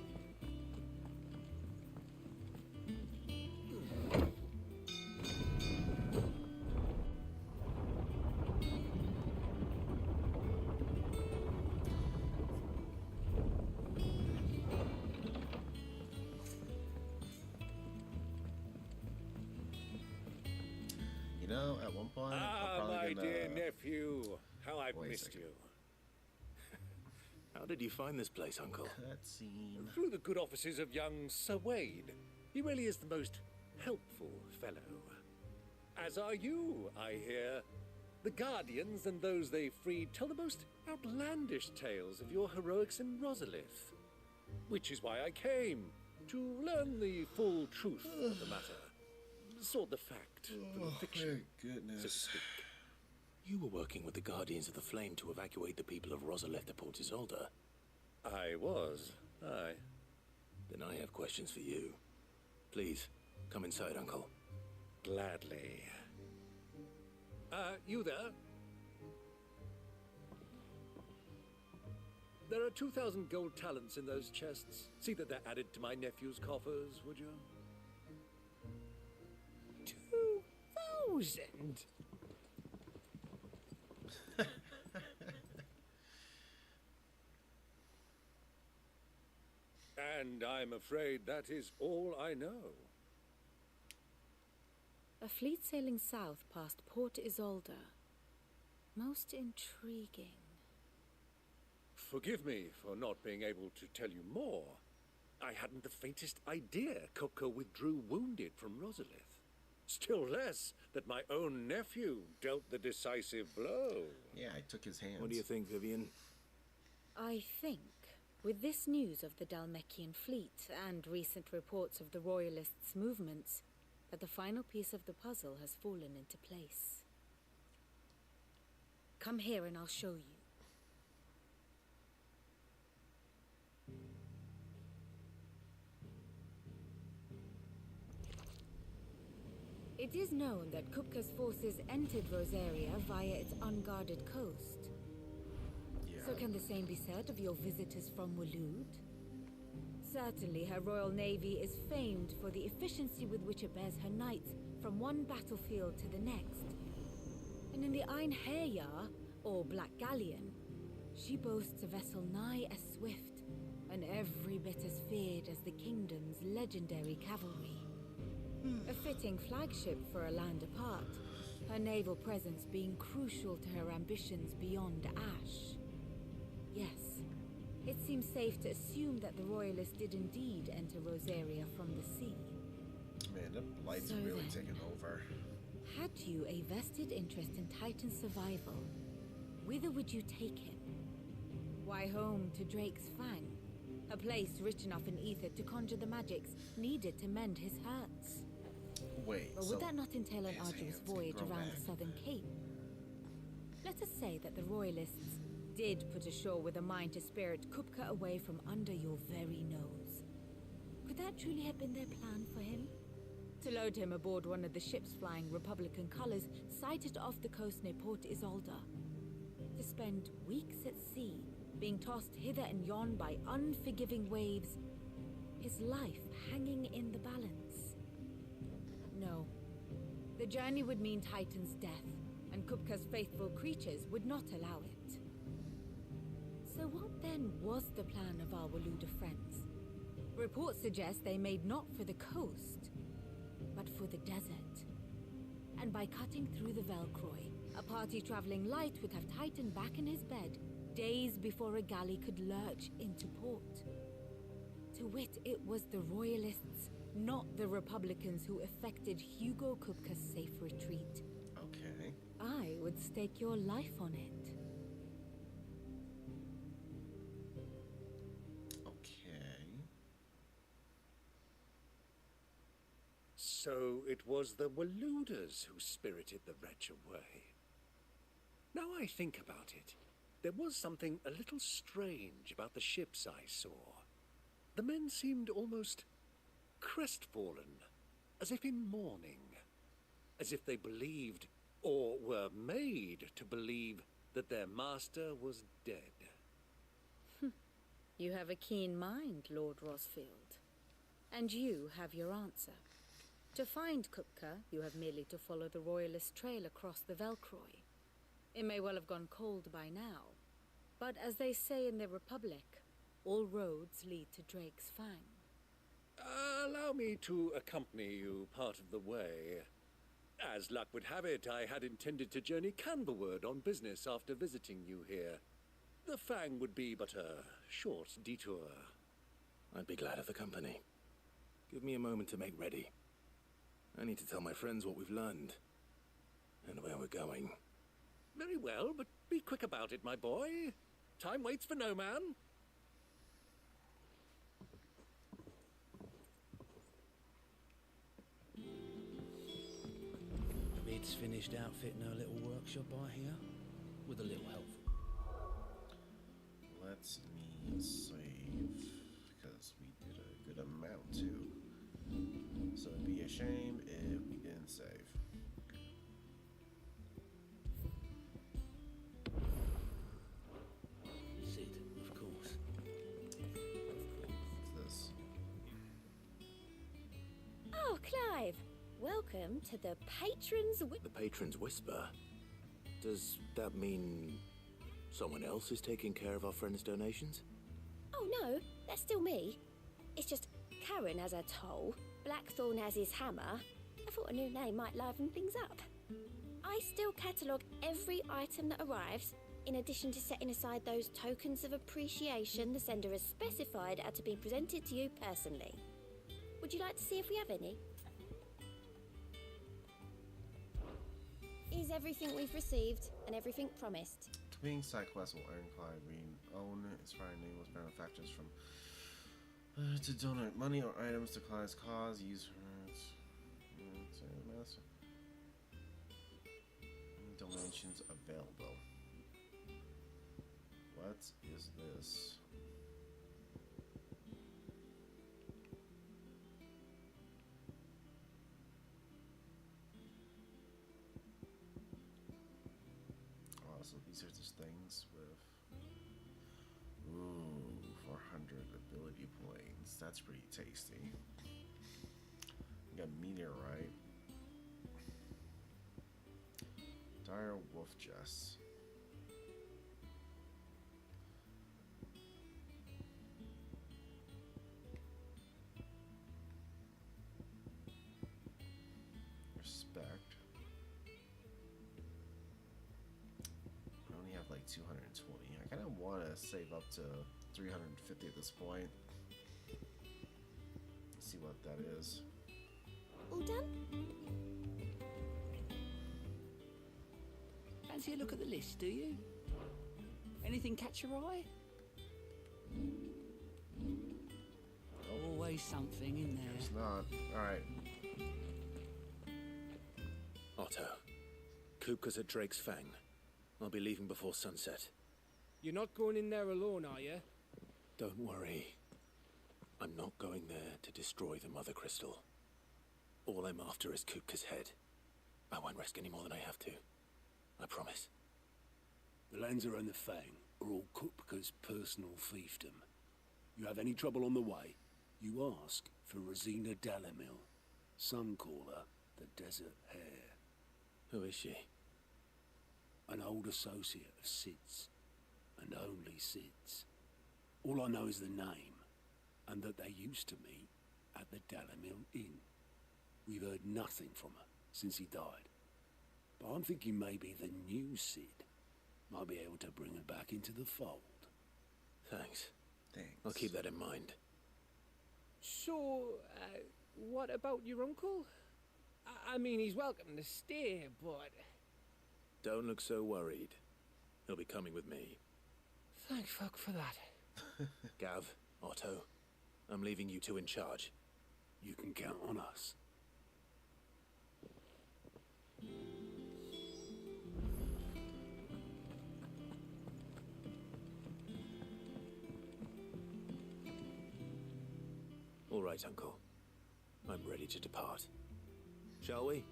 You know, at one point, I'm probably my gonna... dear nephew, how I've Wait a missed second. you. How did you find this place, Uncle? Cutscene. Through the good offices of young Sir Wade. He really is the most helpful fellow. As are you, I hear. The Guardians and those they freed tell the most outlandish tales of your heroics in Rosalith. Which is why I came, to learn the full truth of the matter. Sort the fact from the fiction, thank goodness. so to speak. You were working with the Guardians of the Flame to evacuate the people of Rosalith to Port Isolde. I was, aye. Then I have questions for you. Please, come inside, Uncle. Gladly. You there? There are 2,000 gold talents in those chests. See that they're added to my nephew's coffers, would you? 2,000? And I'm afraid that is all I know. A fleet sailing south past Port Isolde. Most intriguing. Forgive me for not being able to tell you more. I hadn't the faintest idea Kupka withdrew wounded from Rosalith. Still less that my own nephew dealt the decisive blow. Yeah, I took his hands. What do you think, Vivian? I think, with this news of the Dalmekian fleet and recent reports of the Royalists' movements, that the final piece of the puzzle has fallen into place. Come here and I'll show you. It is known that Kupka's forces entered Rosaria via its unguarded coast. So can the same be said of your visitors from Waloed? Certainly her Royal Navy is famed for the efficiency with which it bears her knights from one battlefield to the next. And in the Einherjar, or Black Galleon, she boasts a vessel nigh as swift and every bit as feared as the kingdom's legendary cavalry. A fitting flagship for a land apart, her naval presence being crucial to her ambitions beyond Ash. Yes, it seems safe to assume that the Royalists did indeed enter Rosaria from the sea. Man, the light's So really then, taking over. Had you a vested interest in Titan's survival, whither would you take him? Why, home to Drake's Fang, a place rich enough in ether to conjure the magics needed to mend his hurts. Wait, Or so would that not entail an his arduous hands can voyage grow around back. the southern cape? Let us say that the Royalists did put ashore with a mind to spirit Kupka away from under your very nose. Could that truly have been their plan for him? To load him aboard one of the ships flying Republican colors sighted off the coast near Port Isolde. To spend weeks at sea, being tossed hither and yon by unforgiving waves, his life hanging in the balance. No. The journey would mean Titan's death, and Kupka's faithful creatures would not allow it. So what then was the plan of our Waluda friends? Reports suggest they made not for the coast, but for the desert. And by cutting through the Velcroy, a party traveling light would have Titan back in his bed days before a galley could lurch into port. To wit, it was the Royalists, not the Republicans, who effected Hugo Kupka's safe retreat. Okay. I would stake your life on it. Okay. So it was the Waluders who spirited the wretch away. Now I think about it, there was something a little strange about the ships I saw. The men seemed almost crestfallen, as if in mourning, as if they believed, or were made to believe, that their master was dead. You have a keen mind, Lord Rosfield. And you have your answer. To find Kupka, you have merely to follow the Royalist trail across the Velcroy. It may well have gone cold by now, but as they say in the Republic, all roads lead to Drake's Fang. Allow me to accompany you part of the way. As luck would have it, I had intended to journey Canberward on business after visiting you here. The Fang would be but a short detour. I'd be glad of the company. Give me a moment to make ready. I need to tell my friends what we've learned and where we're going. Very well, but be quick about it, my boy. Time waits for no man. Mid's finished outfitting her little workshop, I hear, with a little help. Let me save, because we did a good amount too. So it'd be a shame if we didn't save. Sid, of course. What's this? Oh, Clive! Welcome to the Patron's The Patron's Whisper? Does that mean someone else is taking care of our friend's donations? Oh no, that's still me. It's just Karen has her toll, Blackthorn has his hammer. I thought a new name might liven things up. I still catalogue every item that arrives, in addition to setting aside those tokens of appreciation the sender has specified are to be presented to you personally. Would you like to see if we have any? Is everything we've received and everything promised? Being side quest will earn Clive Green own inspiring nameless benefactors from to donate money or items to Clive's cause. Use her master. Donations available. What is this? Oh, so these are just things with 400 ability points. That's pretty tasty. We got meteorite. Dire wolf jess. Respect. I only have like 220. I kind of want to save up to 350 at this point. Let's see what that is. All done? Fancy a look at the list, do you? Anything catch your eye? Always something in there. It's not. Alright. Otto, Kupka's at Drake's Fang. I'll be leaving before sunset. You're not going in there alone, are you? Don't worry. I'm not going there to destroy the Mother Crystal. All I'm after is Kupka's head. I won't risk any more than I have to. I promise. The Lancer and the Fang are all Kupka's personal fiefdom. You have any trouble on the way, you ask for Rosina Dalamil. Some call her the Desert Hare. Who is she? An old associate of Sid's, and only Sid's. All I know is the name, and that they used to meet at the Dalamil Inn. We've heard nothing from her since he died. But I'm thinking maybe the new Sid might be able to bring her back into the fold. Thanks. I'll keep that in mind. So, what about your uncle? I mean, he's welcome to stay, but... Don't look so worried. He'll be coming with me. Thank fuck for that. Gav, Otto, I'm leaving you two in charge. You can count on us. All right, Uncle. I'm ready to depart. Shall we?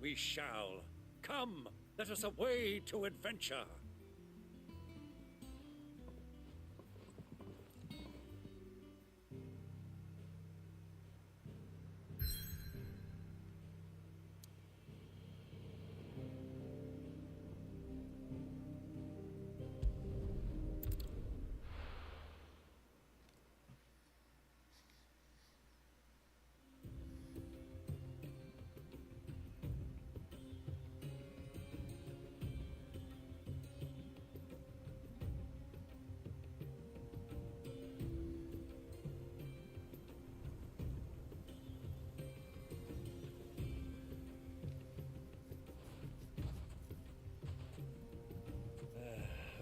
We shall. Come, let us away to adventure.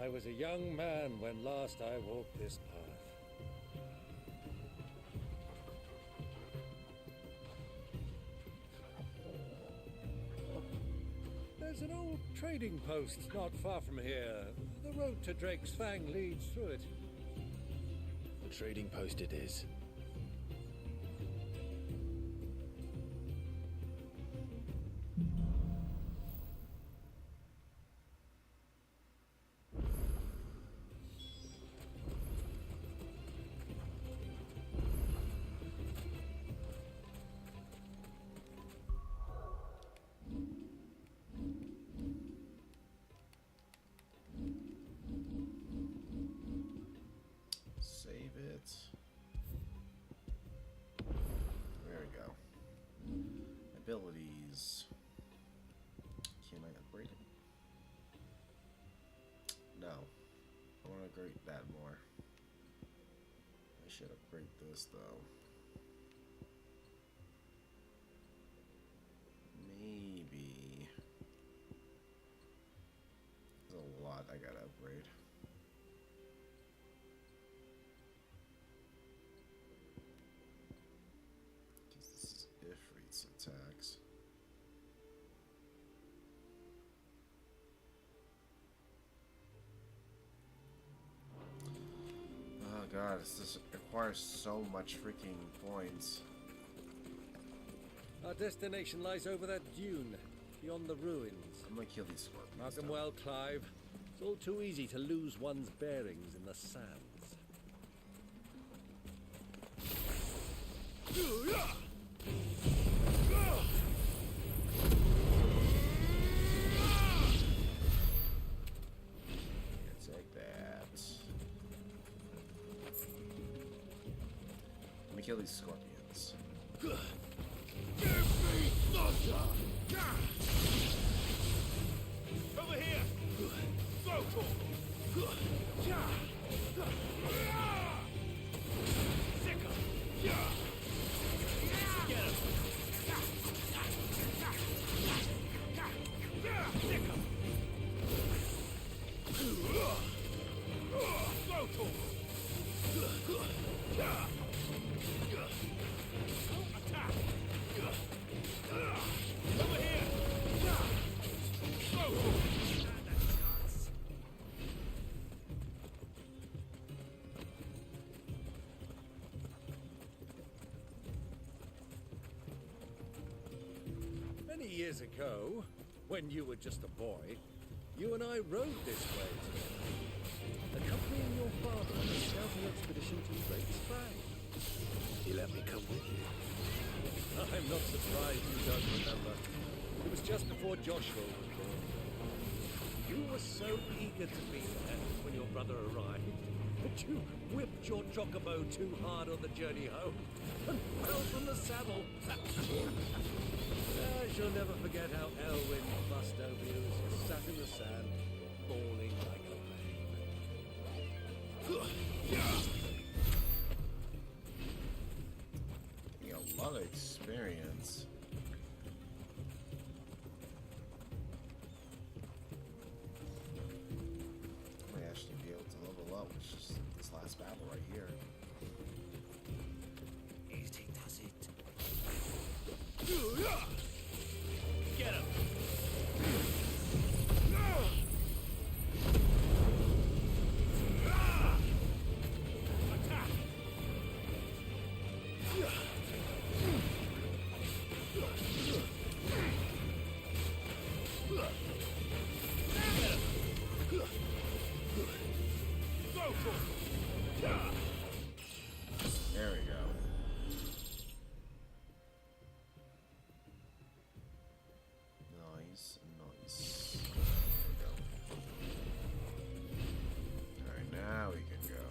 I was a young man when last I walked this path. There's an old trading post not far from here. The road to Drake's Fang leads through it. The trading post it is. Save it. There we go. Abilities. Can I upgrade it? No. I want to upgrade that more. I should upgrade this though. Maybe. There's a lot I gotta upgrade. Ifrit's attacks. Oh god, this requires so much freaking points. Our destination lies over that dune, beyond the ruins. I'm gonna kill these scorpions. Mark them well, Clive. It's all too easy to lose one's bearings in the sands. Take that. Let me kill these scorpions. Over here! Go, Torgal! Sick 'em! Get 'em! Sick 'em! Go, Torgal! Attack! Over here! Go, Torgal! Many years ago, when you were just a boy, you and I rode this way together, accompanying your father on a scouting expedition to Drake's Fang. He let me come with you. I'm not surprised you don't remember. It was just before Joshua was born. You were so eager to be there when your brother arrived that you whipped your chocobo too hard on the journey home and fell from the saddle. I shall never forget how Elwyn fussed over you as you sat in the sand, bawling like a babe. Getting a lot of experience. this battle right here. Easy does it. Get him! Attack! There we go. Nice, nice. There we go. Alright, now we can go.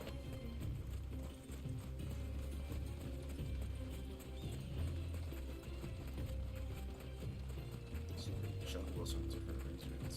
So juggles from different regions.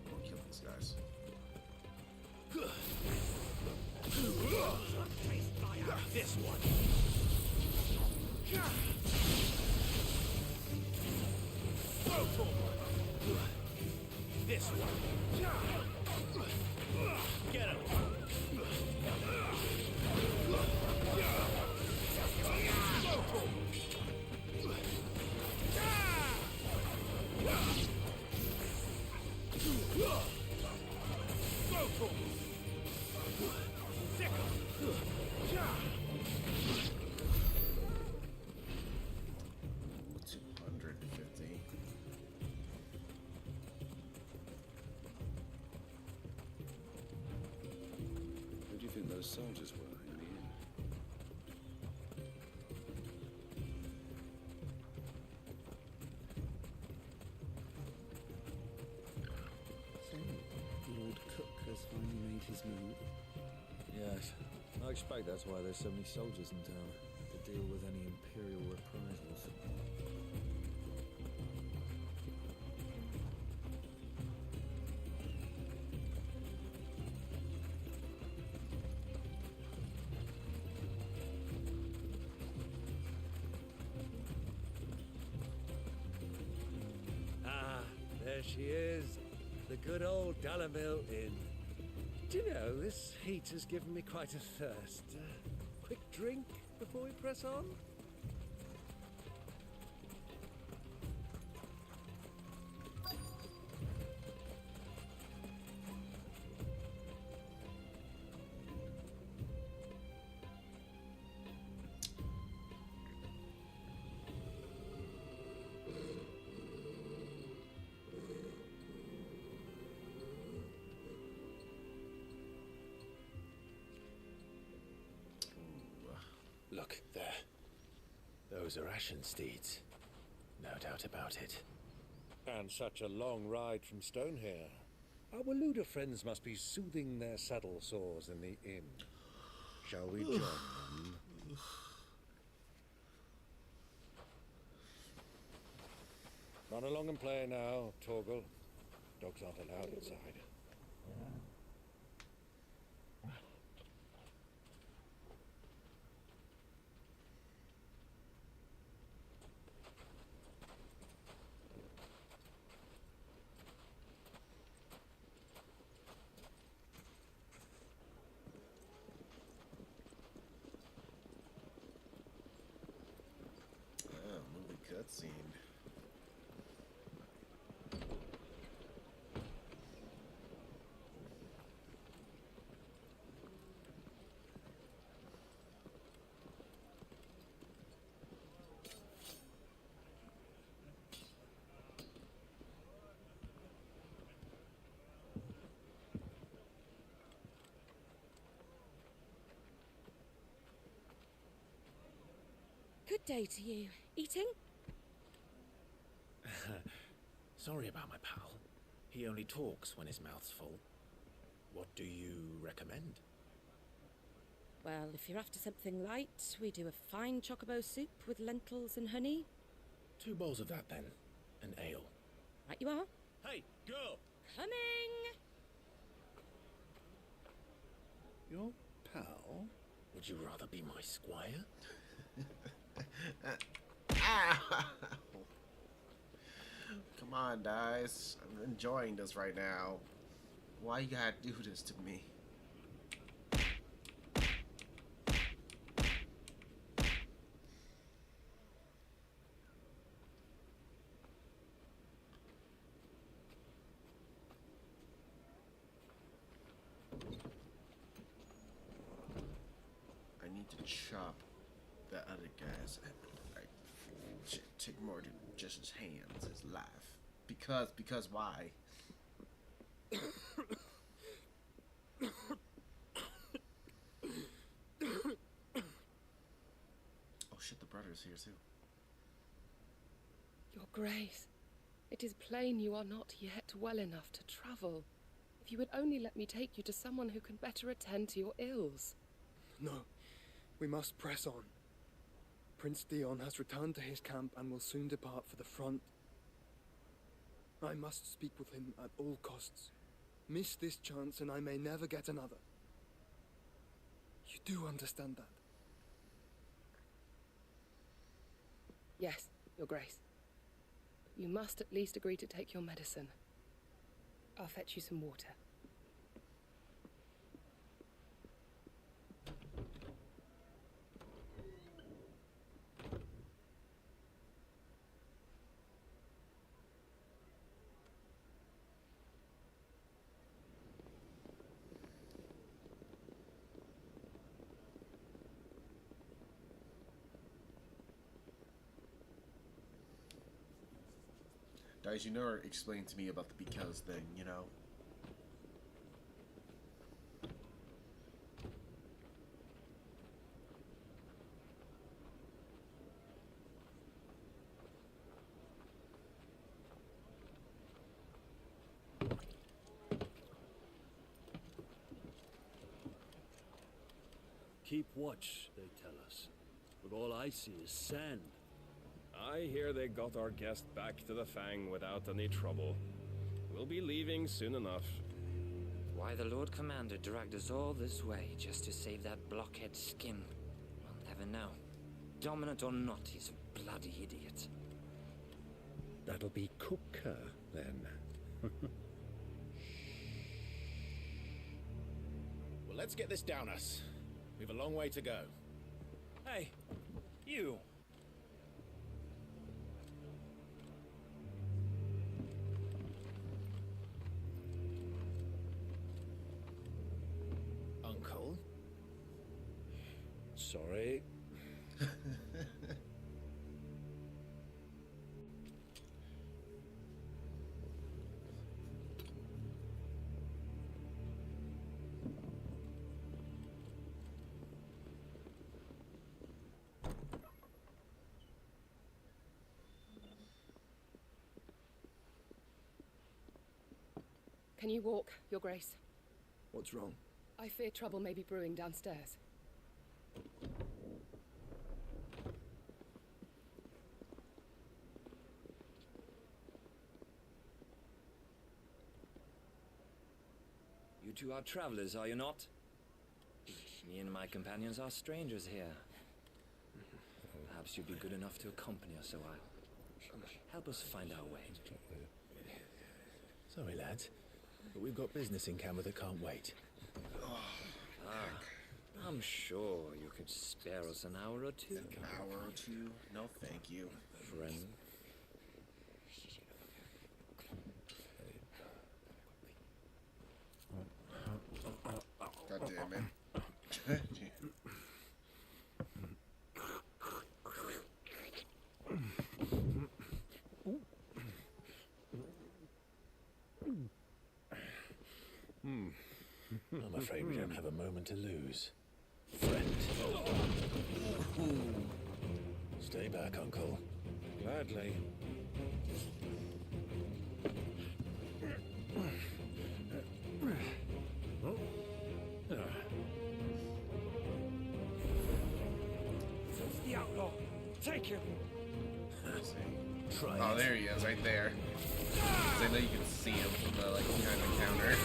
We'll kill these guys. This one. This one. Get him. Ooh, 250. Who do you think those soldiers were in the inn? So, Lord Cook has finally made his move. Yes, I expect that's why there's so many soldiers in town, to deal with any Imperial reprisals. Ah, there she is. The good old Dalamil Inn. Do you know, this heat has given me quite a thirst. Quick drink before we press on? Look, there. Those are Ashen steeds. No doubt about it. And such a long ride from Stonehair. Our Waluda friends must be soothing their saddle sores in the inn. Shall we join them? Run along and play now, Torgal. Dogs aren't allowed inside. Oh, movie cutscene. Good day to you. Eating? Sorry about my pal. He only talks when his mouth's full. What do you recommend? Well, if you're after something light, we do a fine chocobo soup with lentils and honey. 2 bowls of that, then. And ale. Right you are. Hey, girl! Coming! Your pal? Would you rather be my squire? Come on, guys. I'm enjoying this right now. Why you gotta do this to me? I need to chop the other guy's like shit, take more than just his hands, his life. Because why? Oh shit, the brother's here too. Your Grace, it is plain you are not yet well enough to travel. If you would only let me take you to someone who can better attend to your ills. No, we must press on. Prince Dion has returned to his camp and will soon depart for the front. I must speak with him at all costs. Miss this chance and I may never get another. You do understand that? Yes, Your Grace. You must at least agree to take your medicine. I'll fetch you some water. Guys, you never explained to me about the because thing, you know? Keep watch, they tell us. But all I see is sand. I hear they got our guest back to the Fang without any trouble. We'll be leaving soon enough. Why the Lord Commander dragged us all this way just to save that blockhead's skin, we'll never know. Dominant or not, he's a bloody idiot. That'll be Cooker, then. Well, let's get this down us. We've a long way to go. Hey, you! Uncle? Sorry. Can you walk, Your Grace? What's wrong? I fear trouble may be brewing downstairs. You two are travelers, are you not? Me and my companions are strangers here. Perhaps you'd be good enough to accompany us a while. Help us find our way. Sorry, lads, but we've got business in camera that can't wait. I'm sure you could spare us an hour or two. An hour or two? No, thank you. Friend. God damn it. I'm afraid we don't have a moment to lose. Friend. Stay back, Uncle. Gladly. him. Try Oh, it. there he is, right there. 'Cause I know you can see him from the like behind the counter.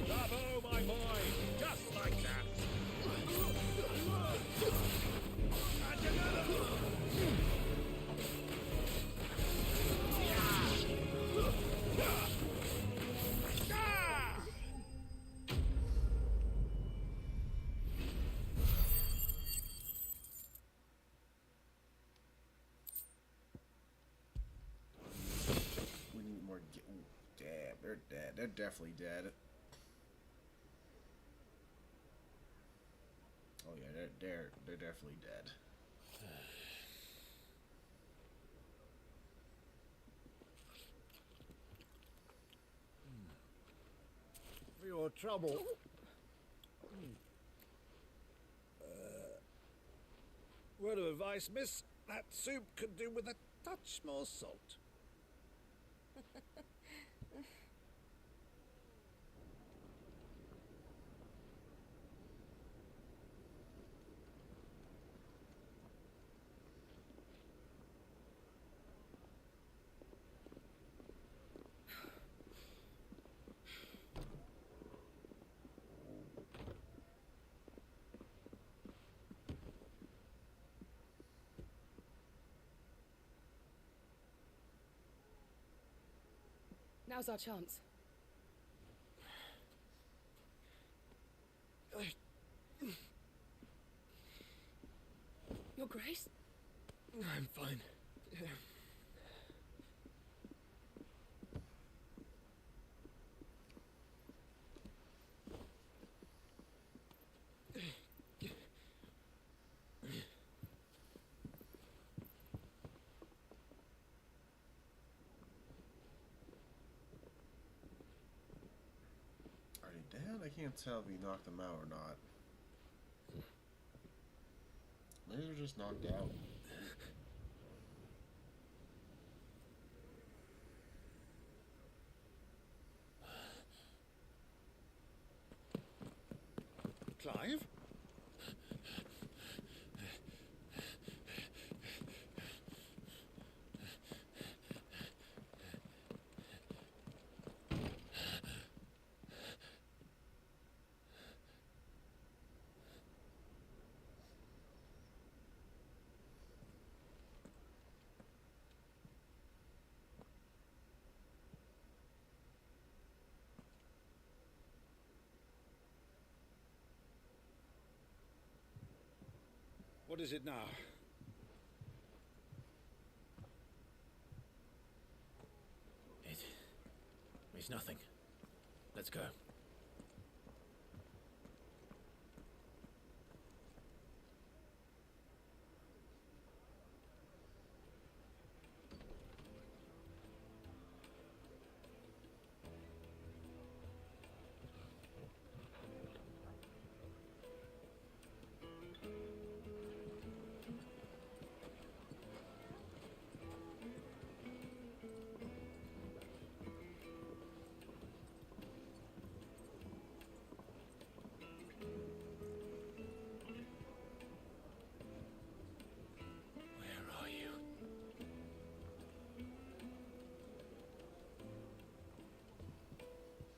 Bravo, my boy! Just like that! And another! We need more. Ooh, damn, they're dead. They're definitely dead. Oh yeah, they're definitely dead. For your trouble. Word of advice, miss. That soup could do with a touch more salt. Now's our chance. Your Grace? I'm fine. Yeah. Are they dead? I can't tell if we knocked them out or not. Maybe they're just knocked out. Clive? What is it now? It's nothing. Let's go.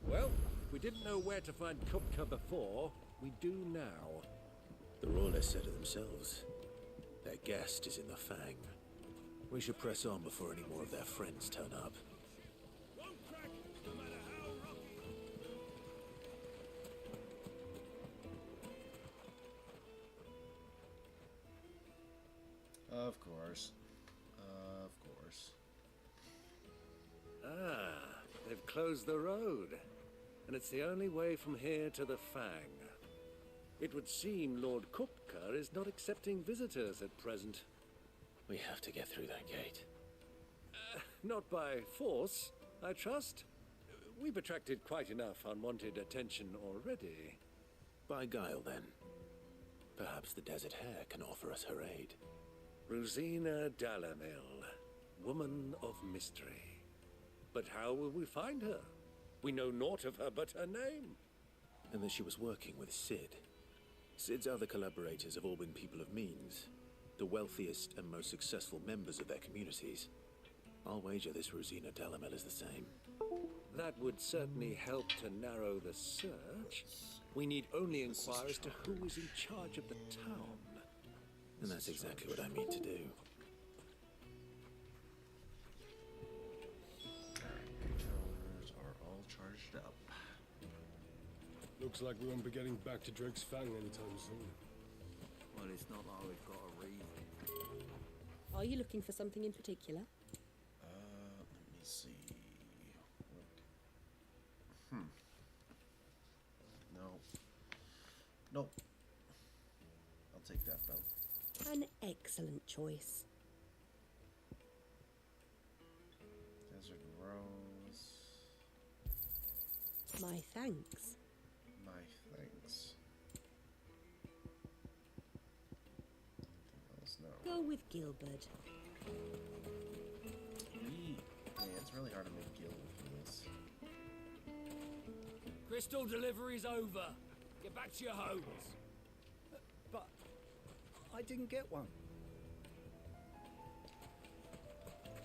Well, we didn't know where to find Kupka before. We do now. The Royalists said it themselves. Their guest is in the Fang. We should press on before any more of their friends turn up. Of course. Of course. Ah, they've closed the road. And it's the only way from here to the Fang. It would seem Lord Kupka is not accepting visitors at present. We have to get through that gate. Not by force, I trust. we've attracted quite enough unwanted attention already. By guile, then. Perhaps the Desert Hare can offer us her aid. Rosina Dalamil, woman of mystery. But how will we find her? We know naught of her but her name. And that she was working with Sid. Sid's other collaborators have all been people of means, the wealthiest and most successful members of their communities. I'll wager this Rosina Dalamil is the same. That would certainly help to narrow the search. We need only inquire as to who is in charge of the town. And that's exactly what I mean to do. Controllers are all charged up. Looks like we won't be getting back to Drake's Fang anytime soon. Well, it's not like we've got a reason. Are you looking for something in particular? Let me see. No. Nope. I'll take that though. An excellent choice. Desert Rose. My thanks. My thanks. Anything else? No. Go with Gilbert. Yeah, it's really hard to make Gil with this. Crystal delivery's over. Get back to your homes. But I didn't get one.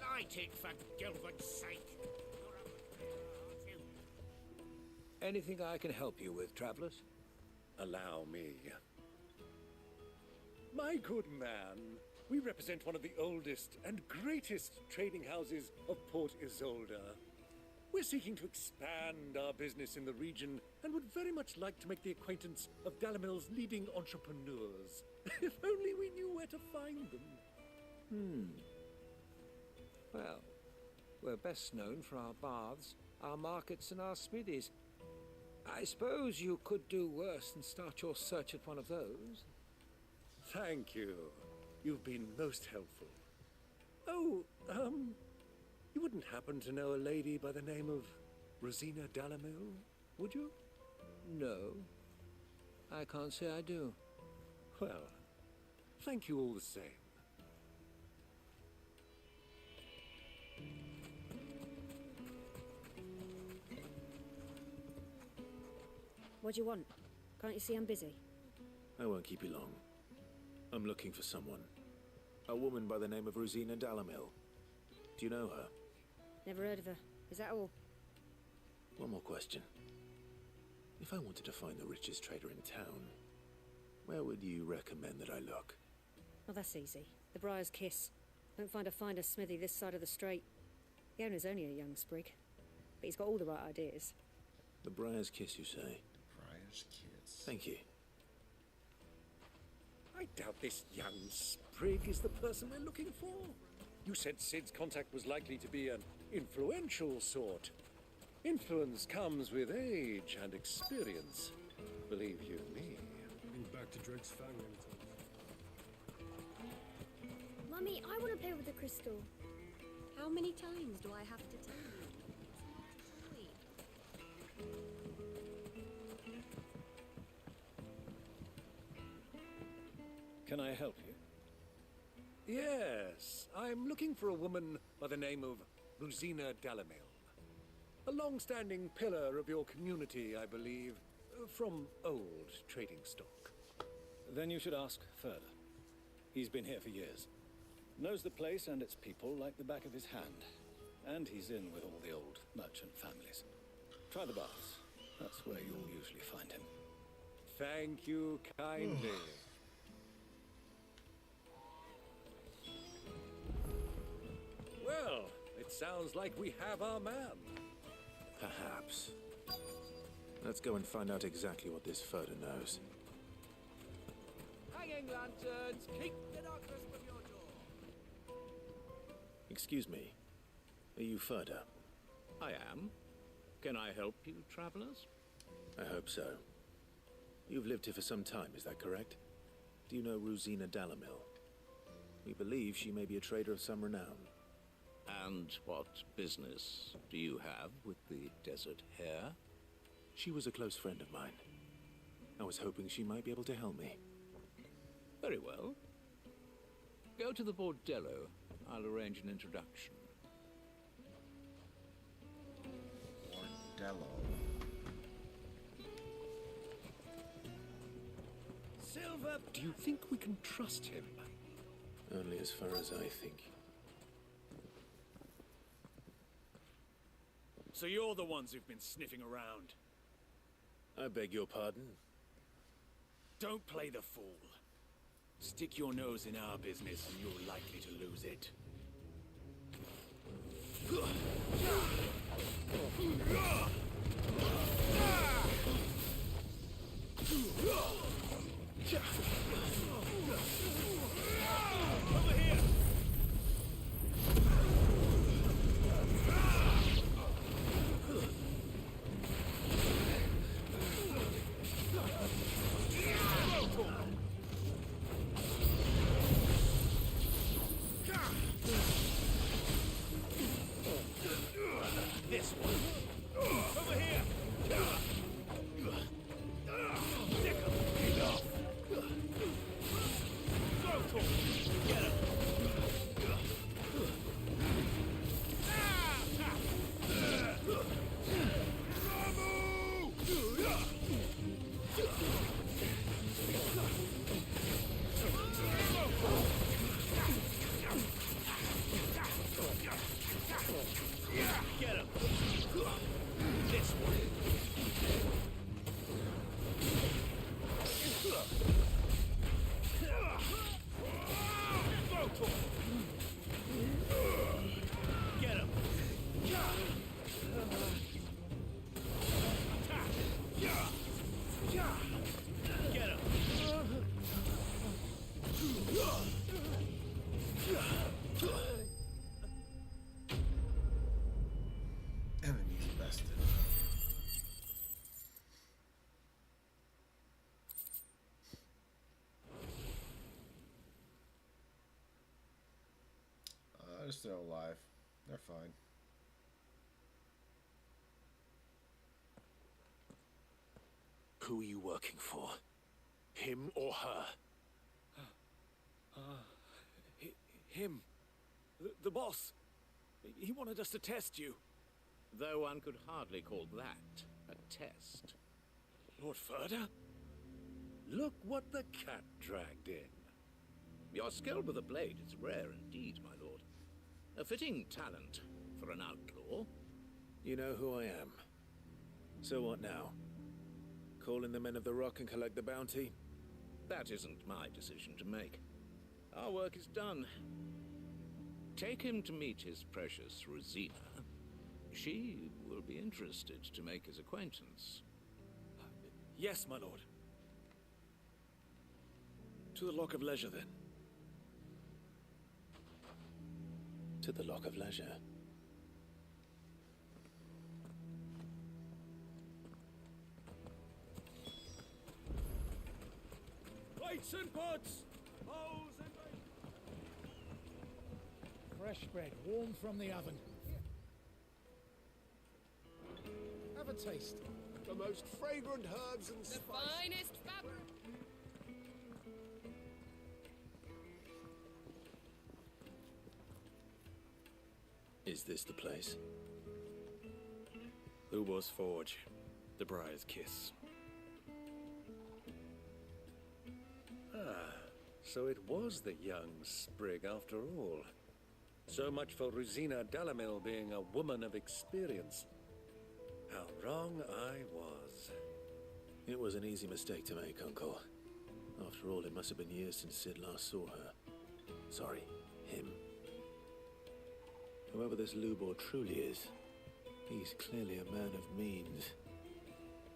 Light it for Gilbert's sake. Anything I can help you with, travelers? Allow me. My good man, we represent one of the oldest and greatest trading houses of Port Isolde. We're seeking to expand our business in the region and would very much like to make the acquaintance of Dalamil's leading entrepreneurs. If only we knew where to find them. Well, we're best known for our baths, our markets, and our smithies. I suppose you could do worse than start your search at one of those. Thank you. You've been most helpful. Oh, you wouldn't happen to know a lady by the name of Rosina Dalamil, would you? No, I can't say I do. Well, thank you all the same. What do you want? Can't you see I'm busy? I won't keep you long. I'm looking for someone. A woman by the name of Rosina Dalamil. Do you know her? Never heard of her. Is that all? One more question. If I wanted to find the richest trader in town, where would you recommend that I look? Oh, that's easy. The Briar's Kiss. Don't find a finer smithy this side of the strait. The owner's only a young sprig, but he's got all the right ideas. The Briar's Kiss, you say? Briar's Kiss. Thank you. I doubt this young sprig is the person we're looking for. You said Sid's contact was likely to be an influential sort. Influence comes with age and experience. Believe you me. Getting back to Drake's Fang anytime. Mummy, I want to play with the crystal. How many times do I have to tell you? Can I help you? Yes, I'm looking for a woman by the name of Rosina Dalamil. A long-standing pillar of your community, I believe, from old trading stock. Then you should ask further. He's been here for years. Knows the place and its people like the back of his hand. And he's in with all the old merchant families. Try the baths. That's where you'll usually find him. Thank you kindly. Well, it sounds like we have our man. Perhaps. Let's go and find out exactly what this Furter knows. Hanging lanterns, keep the darkness with your door. Excuse me. Are you Furter? I am. Can I help you, travelers? I hope so. You've lived here for some time, is that correct? Do you know Rosina Dalamil? We believe she may be a trader of some renown. And what business do you have with the desert hare? She was a close friend of mine. I was hoping she might be able to help me. Very well. Go to the bordello. I'll arrange an introduction. Bordello. Silver, do you think we can trust him? Only as far as I think. So you're the ones who've been sniffing around? I beg your pardon? Don't play the fool. Stick your nose in our business and you're likely to lose it. Over here! This one. Over here. Stick 'em. Get off. Throw to 'em. Get 'em. Get him! This one! Throw to him! Get him! Attack! Get him! Enemies bested. They're still alive. They're fine. Who are you working for? Him or her? Him. The boss. He wanted us to test you. Though one could hardly call that a test. Lord Furder? Look what the cat dragged in. Your skill with the blade is rare indeed, my lord. A fitting talent for an outlaw. You know who I am. So what now? Call in the Men of the Rock and collect the bounty? That isn't my decision to make. Our work is done. Take him to meet his precious Rosina. She will be interested to make his acquaintance. Yes, my lord. To the Lock of Leisure, then. To the Lock of Leisure. Plates and pots! Bowls and... Fresh bread, warm from the oven. Have a taste. The most fragrant herbs and The spices. finest fabric. Is this the place? Lubor's Forge. The Briar's Kiss. Ah, so it was the young sprig after all. So much for Rosina Dalamil being a woman of experience. How wrong I was. It was an easy mistake to make, Uncle. After all, it must have been years since Sid last saw her. Sorry, him. Whoever this Lubor truly is, he's clearly a man of means.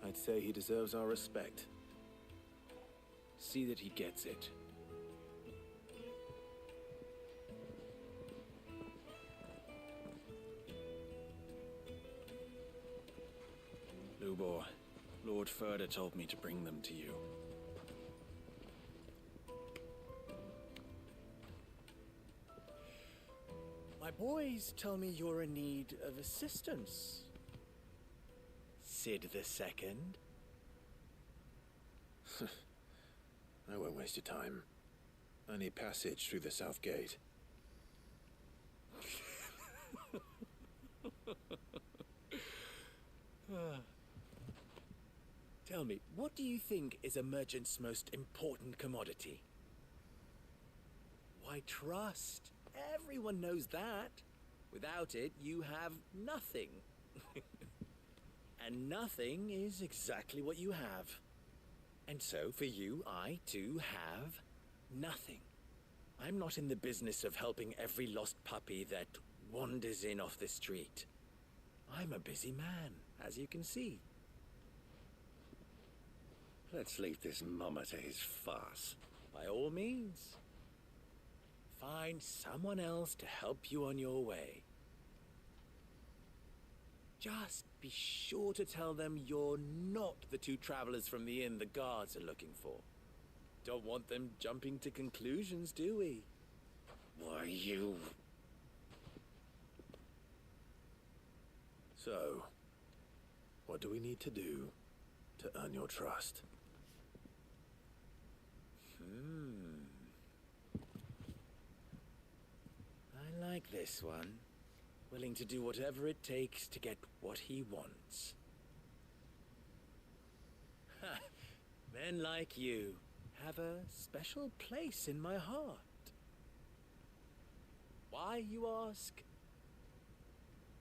I'd say he deserves our respect. See that he gets it. Lubor, Lord Furder told me to bring them to you. My boys tell me you're in need of assistance. Sid the Second. I won't waste your time. I need passage through the south gate. Tell me, what do you think is a merchant's most important commodity? Why, trust. Everyone knows that. Without it, you have nothing. And nothing is exactly what you have. And so, for you, I, too, have nothing. I'm not in the business of helping every lost puppy that wanders in off the street. I'm a busy man, as you can see. Let's leave this mummer to his farce. By all means. Find someone else to help you on your way. Just be sure to tell them you're not the two travelers from the inn the guards are looking for. Don't want them jumping to conclusions, do we? Why, you... So, what do we need to do to earn your trust? I like this one. Willing to do whatever it takes to get what he wants. Ha! Men like you have a special place in my heart. Why, you ask?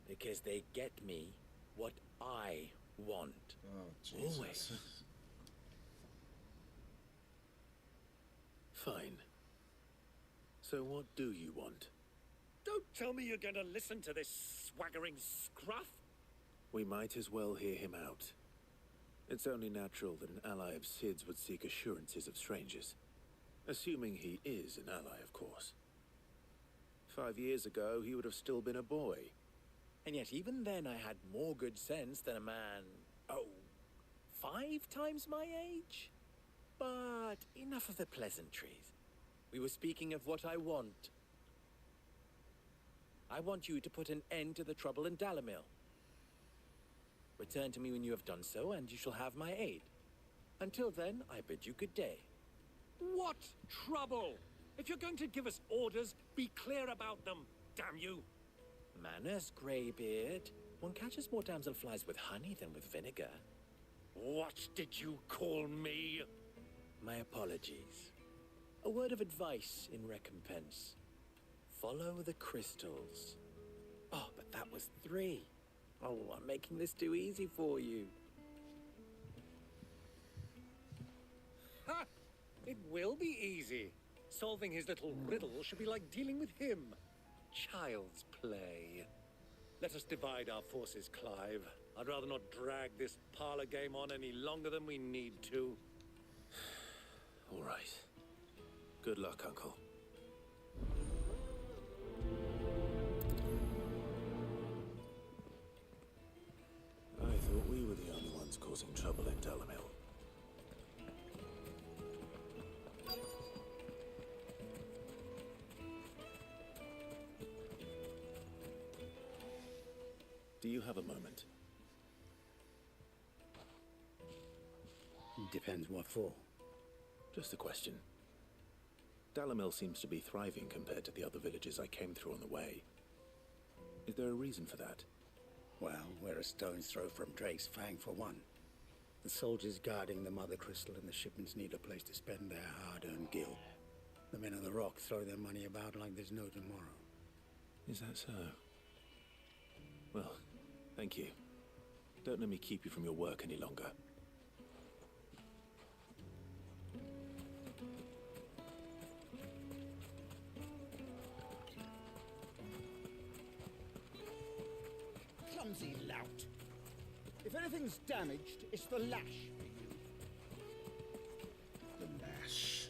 Because they get me what I want. Oh, Jesus. Always. Fine. So what do you want? Don't tell me you're going to listen to this swaggering scruff. We might as well hear him out. It's only natural that an ally of Sid's would seek assurances of strangers. Assuming he is an ally, of course. 5 years ago, he would have still been a boy. And yet even then I had more good sense than a man, 5 times my age? But enough of the pleasantries. We were speaking of what I want. I want you to put an end to the trouble in Dalamil. Return to me when you have done so, and you shall have my aid. Until then, I bid you good day. What trouble? If you're going to give us orders, be clear about them, damn you! Manners, Greybeard. One catches more damselflies with honey than with vinegar. What did you call me? My apologies. A word of advice in recompense. Follow the crystals. Oh, but that was 3. Oh, I'm making this too easy for you. Ha! It will be easy. Solving his little riddle should be like dealing with him. Child's play. Let us divide our forces, Clive. I'd rather not drag this parlor game on any longer than we need to. All right. Good luck, Uncle. I thought we were the only ones causing trouble in Dalamil. Do you have a moment? Depends what for. Just a question. Dalamil seems to be thriving compared to the other villages I came through on the way. Is there a reason for that? Well, we're a stone's throw from Drake's Fang for one. The soldiers guarding the Mother Crystal and the shipments need a place to spend their hard-earned gil. The men of the Rock throw their money about like there's no tomorrow. Is that so? Well, thank you. Don't let me keep you from your work any longer. Clumsy lout. If anything's damaged, it's the lash. The lash.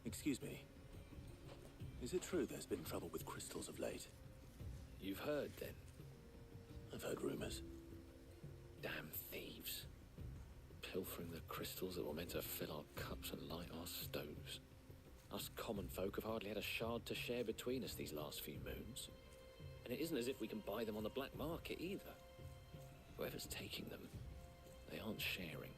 Excuse me. Is it true there's been trouble with crystals of late? You've heard, then? I've heard rumors. pilfering the crystals that were meant to fill our cups and light our stoves. Us common folk have hardly had a shard to share between us these last few moons. And it isn't as if we can buy them on the black market either. Whoever's taking them, they aren't sharing.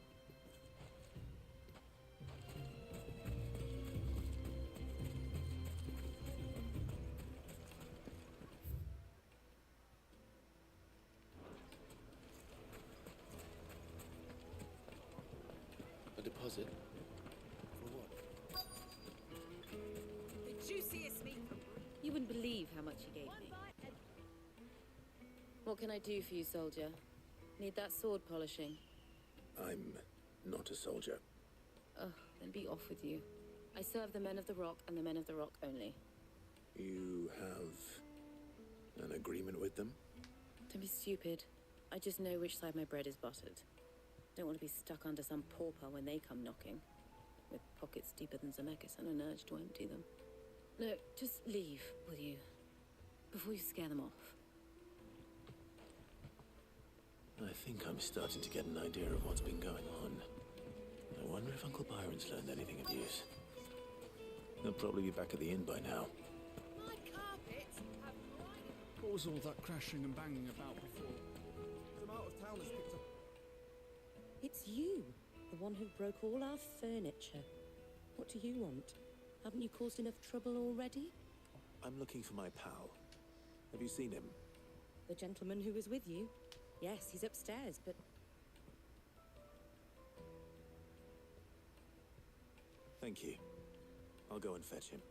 A deposit? For what? The juiciest meat. You wouldn't believe how much he gave me. What can I do for you, soldier? Need that sword polishing? I'm not a soldier. Oh, then be off with you. I serve the men of the Rock and the men of the Rock only. You have an agreement with them? Don't be stupid. I just know which side my bread is buttered. Don't want to be stuck under some pauper when they come knocking. With pockets deeper than Zemeckis and an urge to empty them. No, just leave, will you? Before you scare them off. I think I'm starting to get an idea of what's been going on. I wonder if Uncle Byron's learned anything of use. He'll probably be back at the inn by now. My carpets have What was all that crashing and banging about before? Some out-of-towners picked up. It's you, the one who broke all our furniture. What do you want? Haven't you caused enough trouble already? I'm looking for my pal. Have you seen him? The gentleman who was with you? Yes, he's upstairs, but... Thank you. I'll go and fetch him.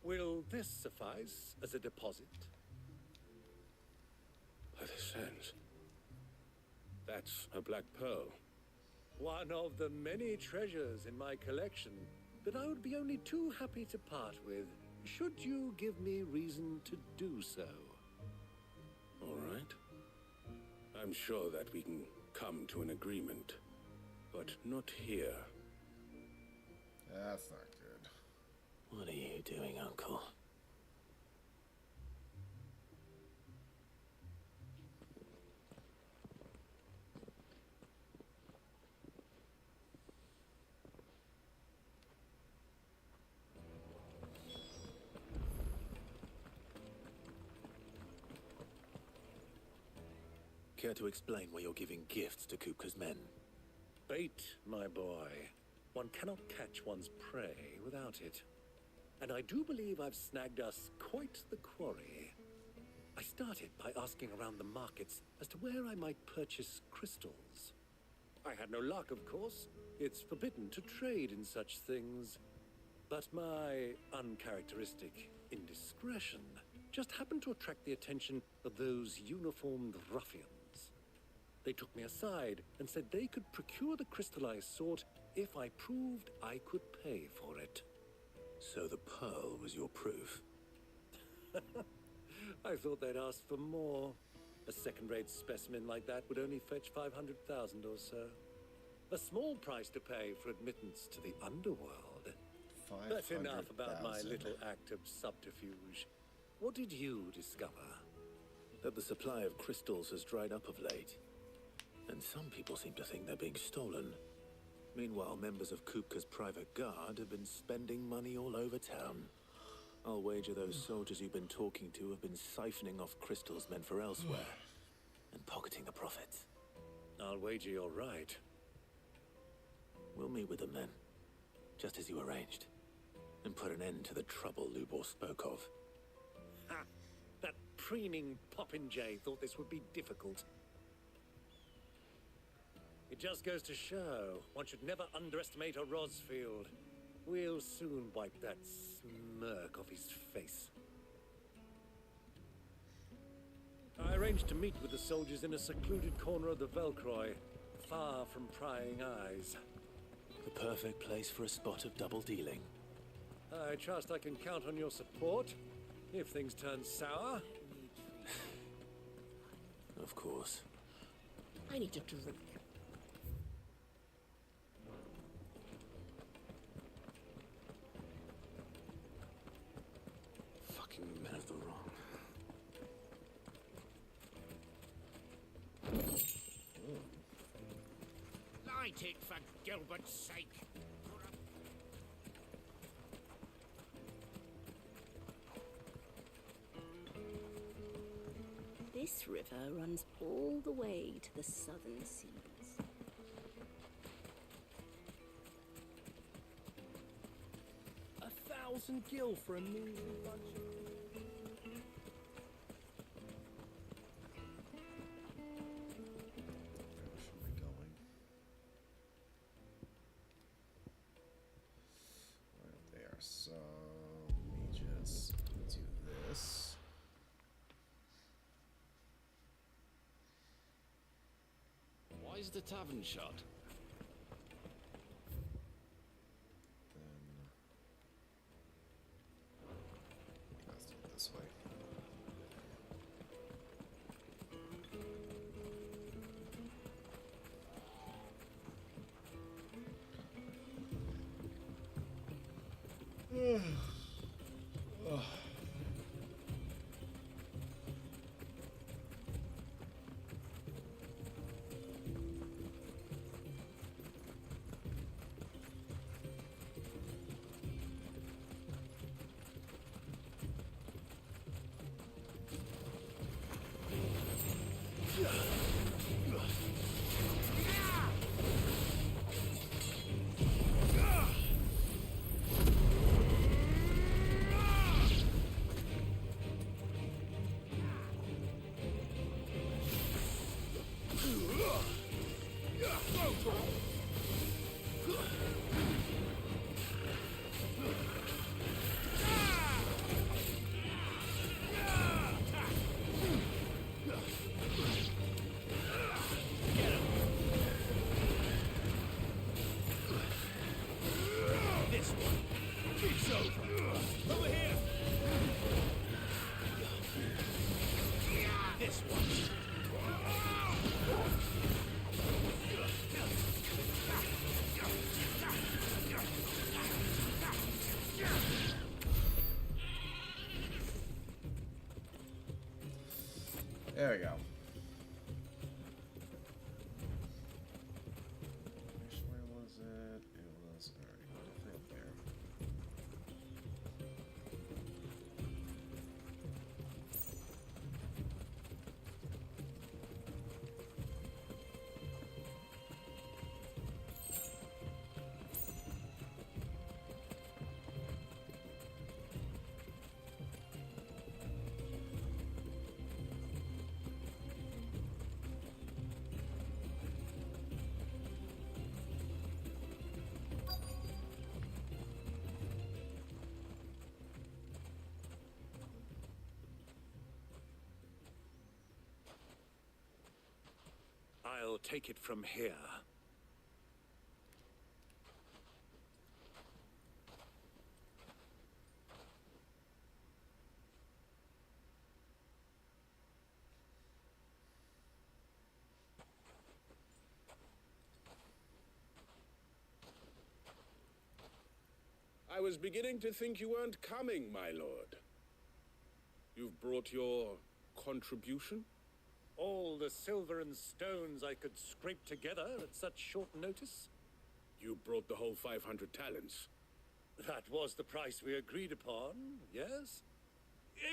Will this suffice as a deposit? By the sands. That's a black pearl. One of the many treasures in my collection that I would be only too happy to part with, should you give me reason to do so. All right. I'm sure that we can come to an agreement, but not here. That's not good. What are you doing, Uncle? Care to explain why you're giving gifts to Kupka's men? Bait, my boy. One cannot catch one's prey without it. And I do believe I've snagged us quite the quarry. I started by asking around the markets as to where I might purchase crystals. I had no luck, of course. It's forbidden to trade in such things. But my uncharacteristic indiscretion just happened to attract the attention of those uniformed ruffians. They took me aside and said they could procure the crystal I sought if I proved I could pay for it. So the pearl was your proof? I thought they'd ask for more. A second-rate specimen like that would only fetch 500,000 or so. A small price to pay for admittance to the underworld. That's enough about my little act of subterfuge. What did you discover? That the supply of crystals has dried up of late. And some people seem to think they're being stolen. Meanwhile, members of Kupka's private guard have been spending money all over town. I'll wager those soldiers you've been talking to have been siphoning off crystals meant for elsewhere and pocketing the profits. I'll wager you're right. We'll meet with them then, just as you arranged, and put an end to the trouble Lubor spoke of. Ha! That preening popinjay thought this would be difficult. It just goes to show one should never underestimate a Rosfield. We'll soon wipe that smirk off his face. I arranged to meet with the soldiers in a secluded corner of the Velcroy, far from prying eyes. The perfect place for a spot of double dealing. I trust I can count on your support if things turn sour. Of course. I need a drink. Fucking men of the wrong. Light it for Gilbert's sake. This river runs all the way to the southern seas. 1,000 gil for a measly bunch of... So let me just do this. Why is the tavern shut? Let's do it this way. Oh. This one. It's over. Over here. This one. There we go. Where was it? It was already I think there. I'll take it from here. I was beginning to think you weren't coming, my lord. You've brought your contribution? All the silver and stones I could scrape together at such short notice? You brought the whole 500 talents. That was the price we agreed upon, yes?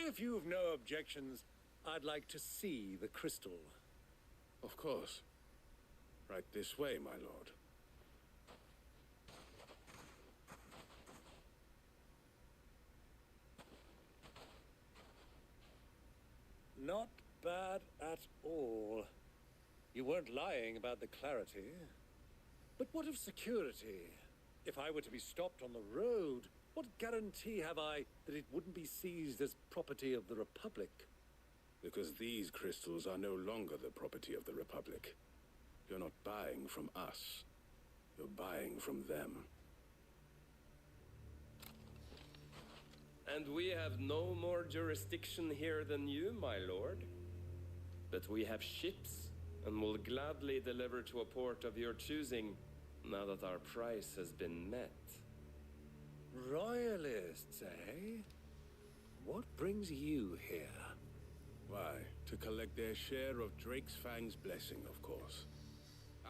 If you've no objections, I'd like to see the crystal. Of course. Right this way, my lord. Not bad at all. You weren't lying about the clarity. But what of security? If I were to be stopped on the road, what guarantee have I that it wouldn't be seized as property of the Republic? Because these crystals are no longer the property of the Republic. You're not buying from us. You're buying from them. And we have no more jurisdiction here than you, my lord. But we have ships, and will gladly deliver to a port of your choosing, now that our price has been met. Royalists, eh? What brings you here? Why, to collect their share of Drake's Fang's blessing, of course.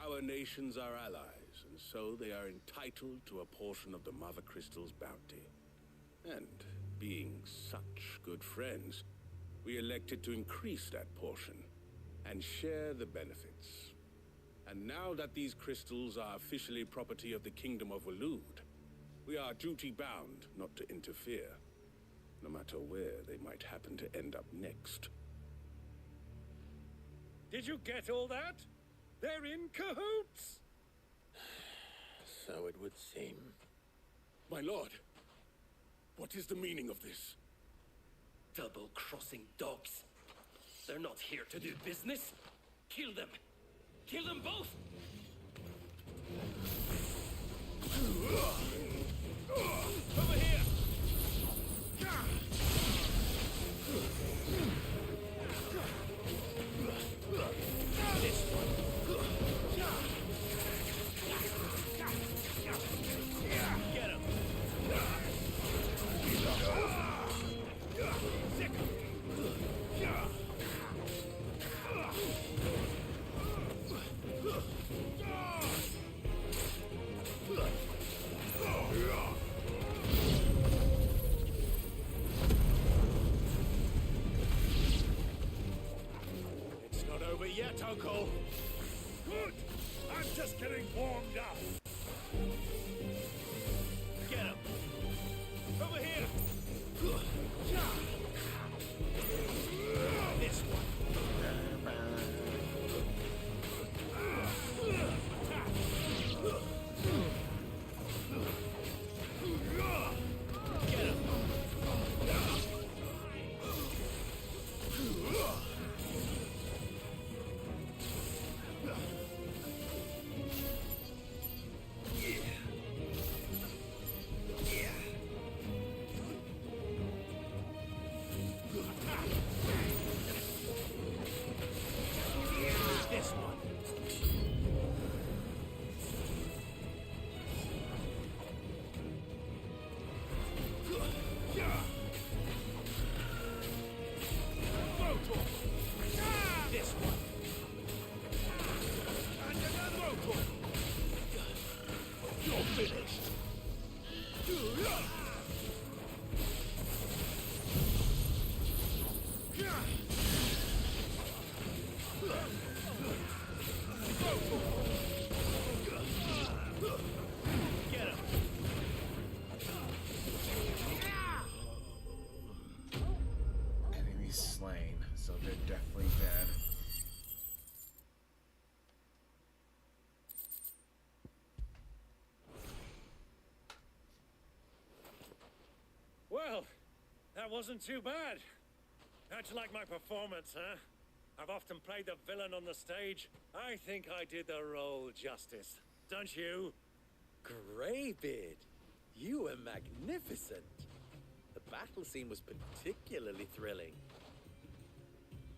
Our nations are allies, and so they are entitled to a portion of the Mother Crystal's bounty. And being such good friends, we elected to increase that portion and share the benefits. And now that these crystals are officially property of the Kingdom of Waloed, we are duty-bound not to interfere, no matter where they might happen to end up next. Did you get all that? They're in cahoots! So it would seem. My lord, what is the meaning of this? Double-crossing dogs. They're not here to do business. Kill them. Kill them both! Over here! This one. Get him! Sick him! It's not over yet, Uncle. Good! I'm just getting warmed up. Get him! Over here! This one. Get him! This one. This one. And another one. You're finished. Get him. Enemy slain, so they're definitely dead. Well, that wasn't too bad. How'd you like my performance, huh? I've often played the villain on the stage. I think I did the role justice. Don't you? Greybeard, you were magnificent. The battle scene was particularly thrilling.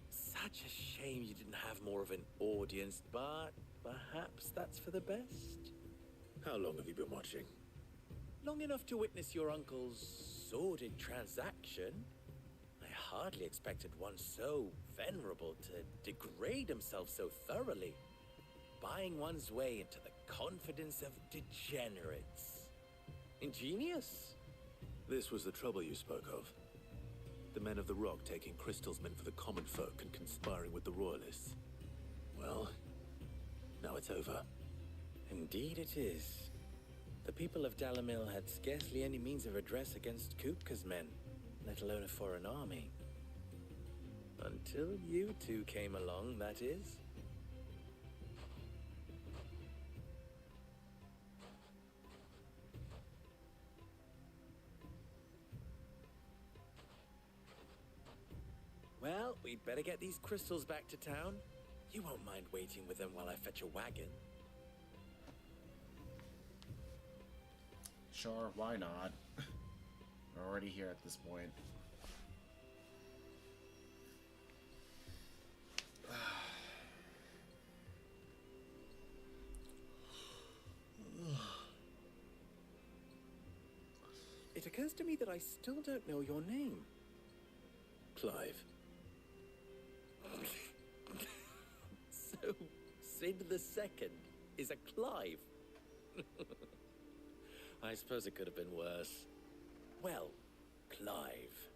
Such a shame you didn't have more of an audience, but perhaps that's for the best. How long have you been watching? Long enough to witness your uncle's sordid transaction. I hardly expected one so venerable to degrade himself so thoroughly, buying one's way into the confidence of degenerates. Ingenious. This was the trouble you spoke of. The men of the Rock taking crystals meant for the common folk and conspiring with the Royalists. Well, now it's over. Indeed it is. The people of Dalamil had scarcely any means of redress against Kupka's men, let alone a foreign army. Until you two came along, that is. Well, we'd better get these crystals back to town. You won't mind waiting with them while I fetch a wagon. Sure, why not? We're already here at this point. It occurs to me that I still don't know your name. Clive. So, Sid the Second is a Clive. I suppose it could have been worse. Well, Clive,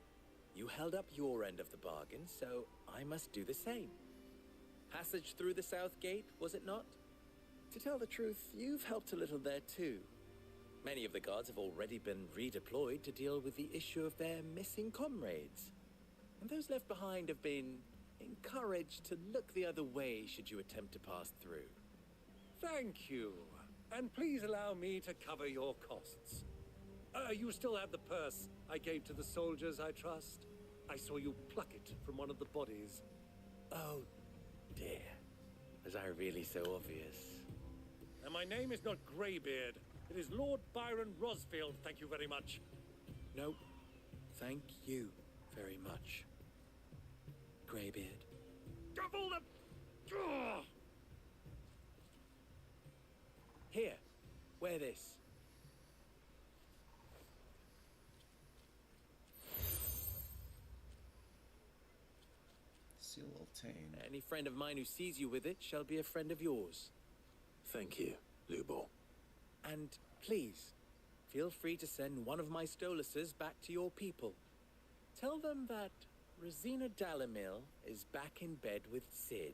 you held up your end of the bargain, so I must do the same. Passage through the South Gate, was it not? To tell the truth, you've helped a little there too. Many of the guards have already been redeployed to deal with the issue of their missing comrades. And those left behind have been encouraged to look the other way should you attempt to pass through. Thank you. And please allow me to cover your costs. You still have the purse I gave to the soldiers, I trust? I saw you pluck it from one of the bodies. Oh, dear. Was I really so obvious? And my name is not Greybeard. It is Lord Byron Rosfield, thank you very much. No, thank you very much, Greybeard. Double the... Ugh! Here, wear this. Seal obtained. Any friend of mine who sees you with it shall be a friend of yours. Thank you, Lubo. And please, feel free to send one of my Stoluses back to your people. Tell them that Rosina Dalamil is back in bed with Sid.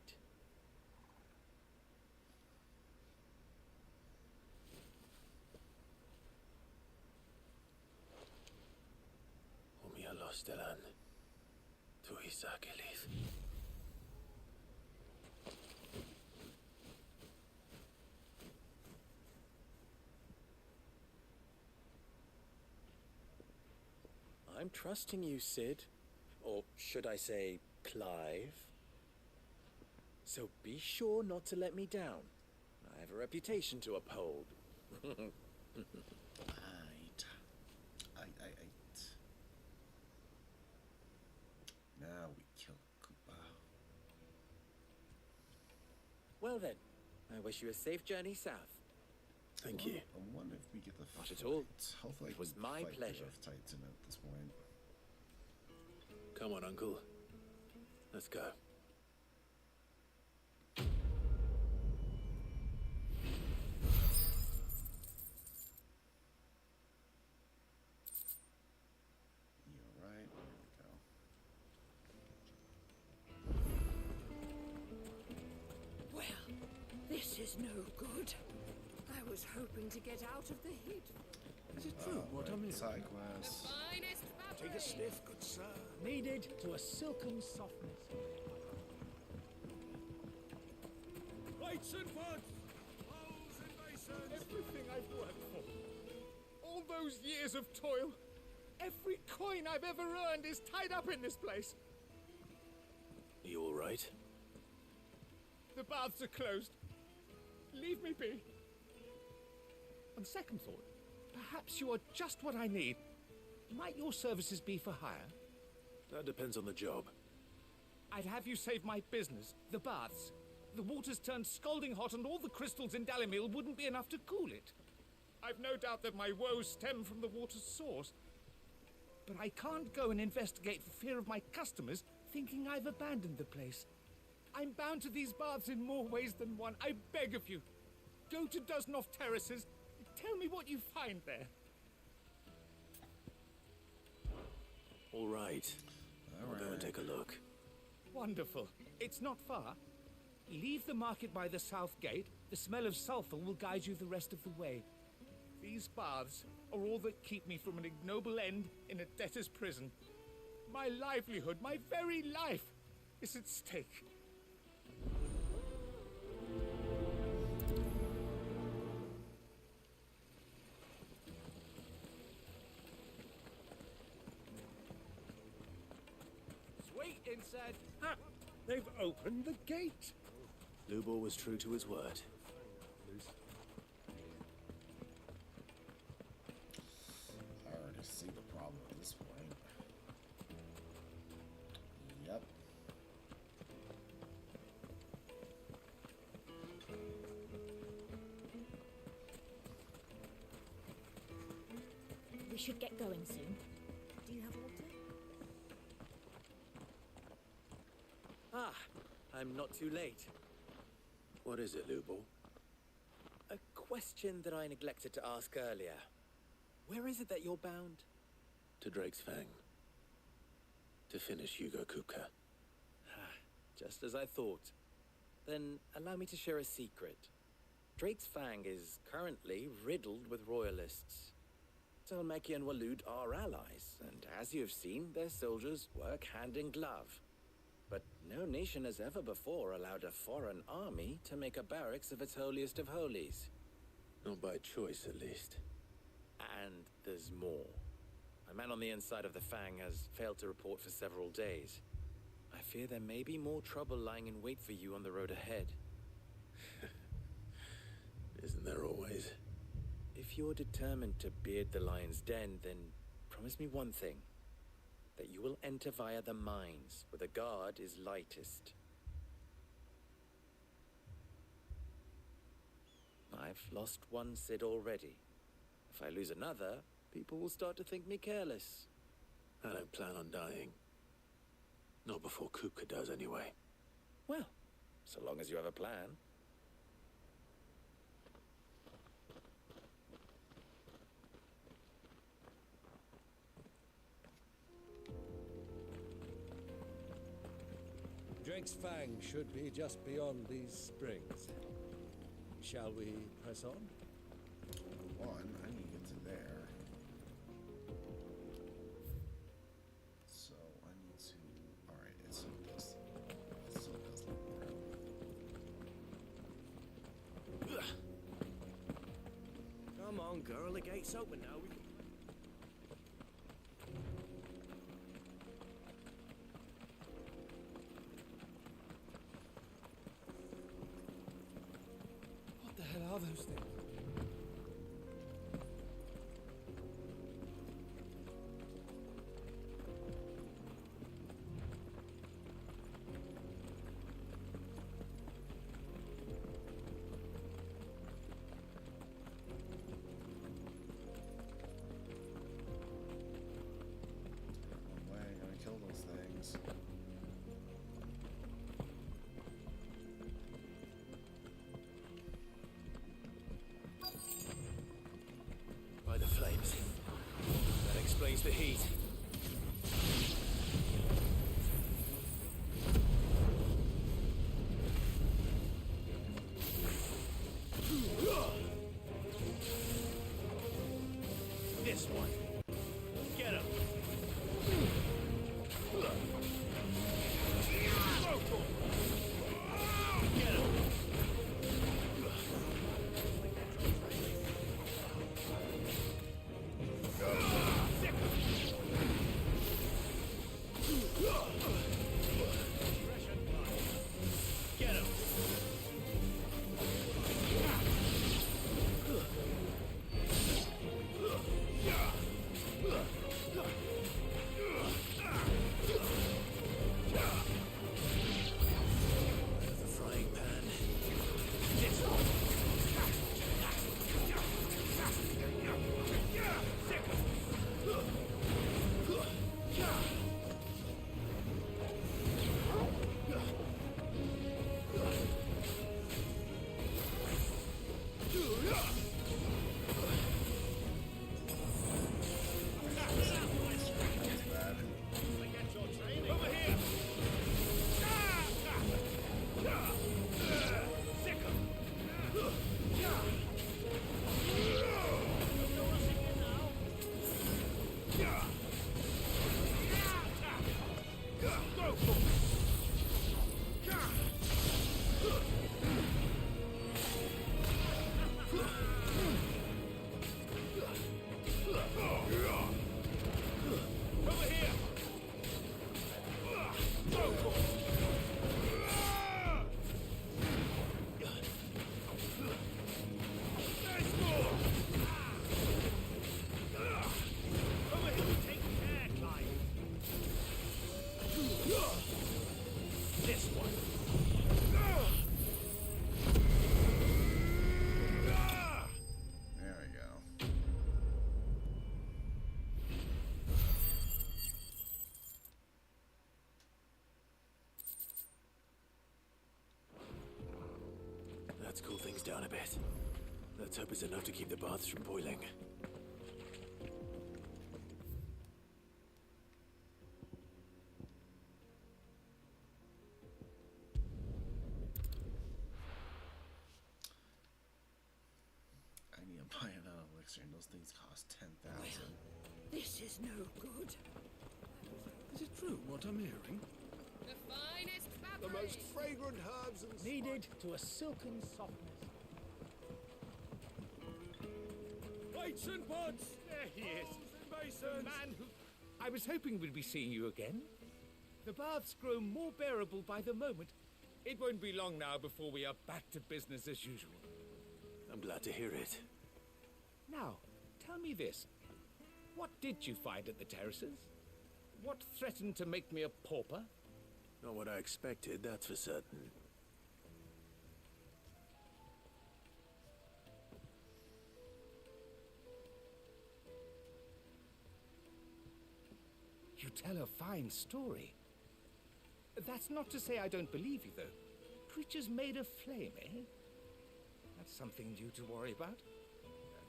Umia Lostelan. Tuisa Kelith. I'm trusting you, Sid. Or should I say, Clive? So be sure not to let me down. I have a reputation to uphold. Now we kill Koopa. Well then, I wish you a safe journey south. Thank you. I wonder if we get the Not at all. Hopefully It was my pleasure. Titan at this point. Come on, Uncle. Let's go. You're right. There we go. Well, this is no good. I was hoping to get out of the heat. Is it true what I'm hearing? Side quest. Finest Take a sniff, good sir. Kneaded to a silken softness. Plates and pots! Bowls and basins! Everything I've worked for. All those years of toil. Every coin I've ever earned is tied up in this place. You all right? The baths are closed. Leave me be. On second thought, perhaps you are just what I need. Might your services be for hire? That depends on the job. I'd have you save my business, the baths. The water's turned scalding hot and all the crystals in Dalamil wouldn't be enough to cool it. I've no doubt that my woes stem from the water's source. But I can't go and investigate for fear of my customers thinking I've abandoned the place. I'm bound to these baths in more ways than one. I beg of you. Go to Dusnoff Terraces. Tell me what you find there. All right. I'll go and take a look. Wonderful. It's not far. Leave the market by the south gate. The smell of sulfur will guide you the rest of the way. These baths are all that keep me from an ignoble end in a debtor's prison. My livelihood, my very life, is at stake. Sweet inside. Ah, they've opened the gate. Lubor was true to his word. I already see the problem with we should get going soon. Do you have water? Ah, I'm not too late. What is it, Lubo? A question that I neglected to ask earlier. Where is it that you're bound? To Drake's Fang. To finish Hugo Kupka. Just as I thought. Then allow me to share a secret. Drake's Fang is currently riddled with royalists. Talmeki and Walud are allies, and as you have seen, their soldiers work hand in glove. But no nation has ever before allowed a foreign army to make a barracks of its holiest of holies. Not by choice, at least. And there's more. A man on the inside of the Fang has failed to report for several days. I fear there may be more trouble lying in wait for you on the road ahead. Isn't there always? If you're determined to beard the lion's den, then promise me one thing. That you will enter via the mines, where the guard is lightest. I've lost one Cid already. If I lose another, people will start to think me careless. I don't plan on dying. Not before Kupka does, anyway. Well, so long as you have a plan. Drake's Fang should be just beyond these springs. Shall we press on? One, I need to get to there. So I need to. Alright, it still does. It still does look more. Come on, girl, the gate's open now. We can... What the hell are those things? No way, I gotta kill those things. Let's cool things down a bit. Let's hope it's enough to keep the baths from boiling. I need to buy another elixir, and those things cost 10,000. This is no good. Is it true what I'm hearing? The finest The fabric. most fragrant herbs and Kneaded to a silken softness. plates and pots. There he is. Masons. The man who... I was hoping we'd be seeing you again. The baths grow more bearable by the moment. It won't be long now before we are back to business as usual. I'm glad to hear it. Now, tell me this. What did you find at the terraces? What threatened to make me a pauper? Not what I expected, that's for certain. You tell a fine story. That's not to say I don't believe you, though. Creatures made of flame, eh? That's something new to worry about.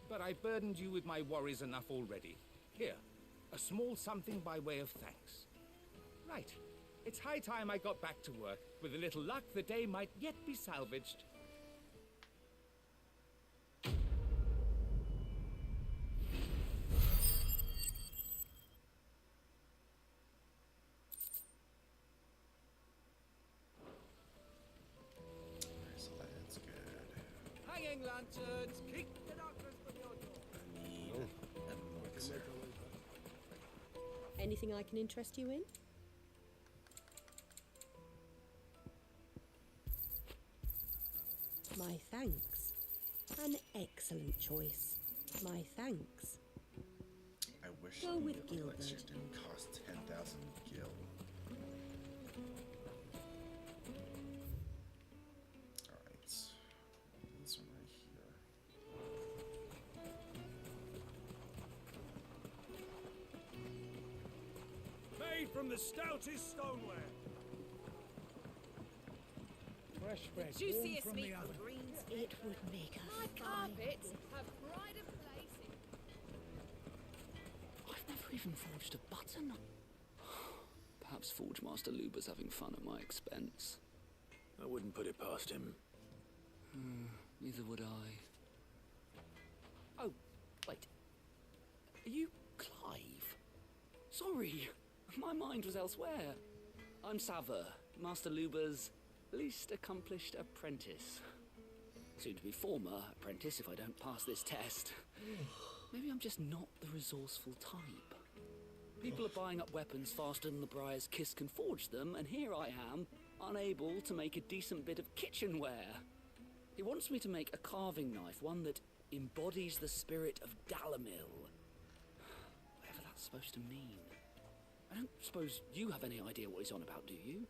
But I've burdened you with my worries enough already. Here, a small something by way of thanks. Right. It's high time I got back to work. With a little luck, the day might yet be salvaged. So that's good. Hanging lanterns, keep the darkness from your door. I need an elixir. Anything I can interest you in? My thanks. An excellent choice. My thanks. I wish Go the with elixir Gilbert. didn't cost 10,000 gil. Alright. This one right here. Made from the stoutest stoneware. Fresh bread, Juiciest warm from meat the oven. from greens. It would make a My fine carpets book. have pride of place in. I've never even forged a button. Perhaps Forge Master Luber's having fun at my expense. I wouldn't put it past him. Neither would I. Oh, wait. Are you Clive? Sorry, my mind was elsewhere. I'm Sava, Master Luber's least accomplished apprentice. Soon to be former apprentice if I don't pass this test. Maybe I'm just not the resourceful type. People are buying up weapons faster than the Briar's Kiss can forge them, and here I am, unable to make a decent bit of kitchenware. He wants me to make a carving knife, one that embodies the spirit of Dalamil. Whatever that's supposed to mean. I don't suppose you have any idea what he's on about, do you?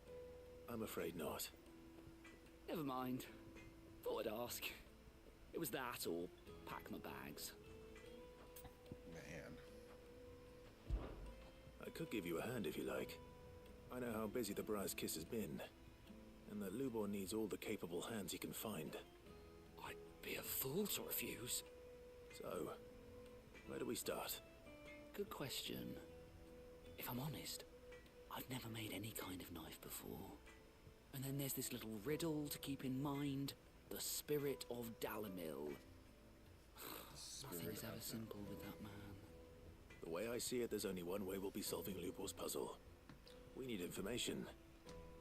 I'm afraid not. Never mind. Thought I'd ask. It was that or pack my bags. Man. I could give you a hand if you like. I know how busy the Briar's Kiss has been, and that Lubor needs all the capable hands he can find. I'd be a fool to refuse. So, where do we start? Good question. If I'm honest, I've never made any kind of knife before. And then there's this little riddle to keep in mind. The spirit of Dalamil. Nothing is ever simple with that man. The way I see it, there's only one way we'll be solving Lubor's puzzle. We need information.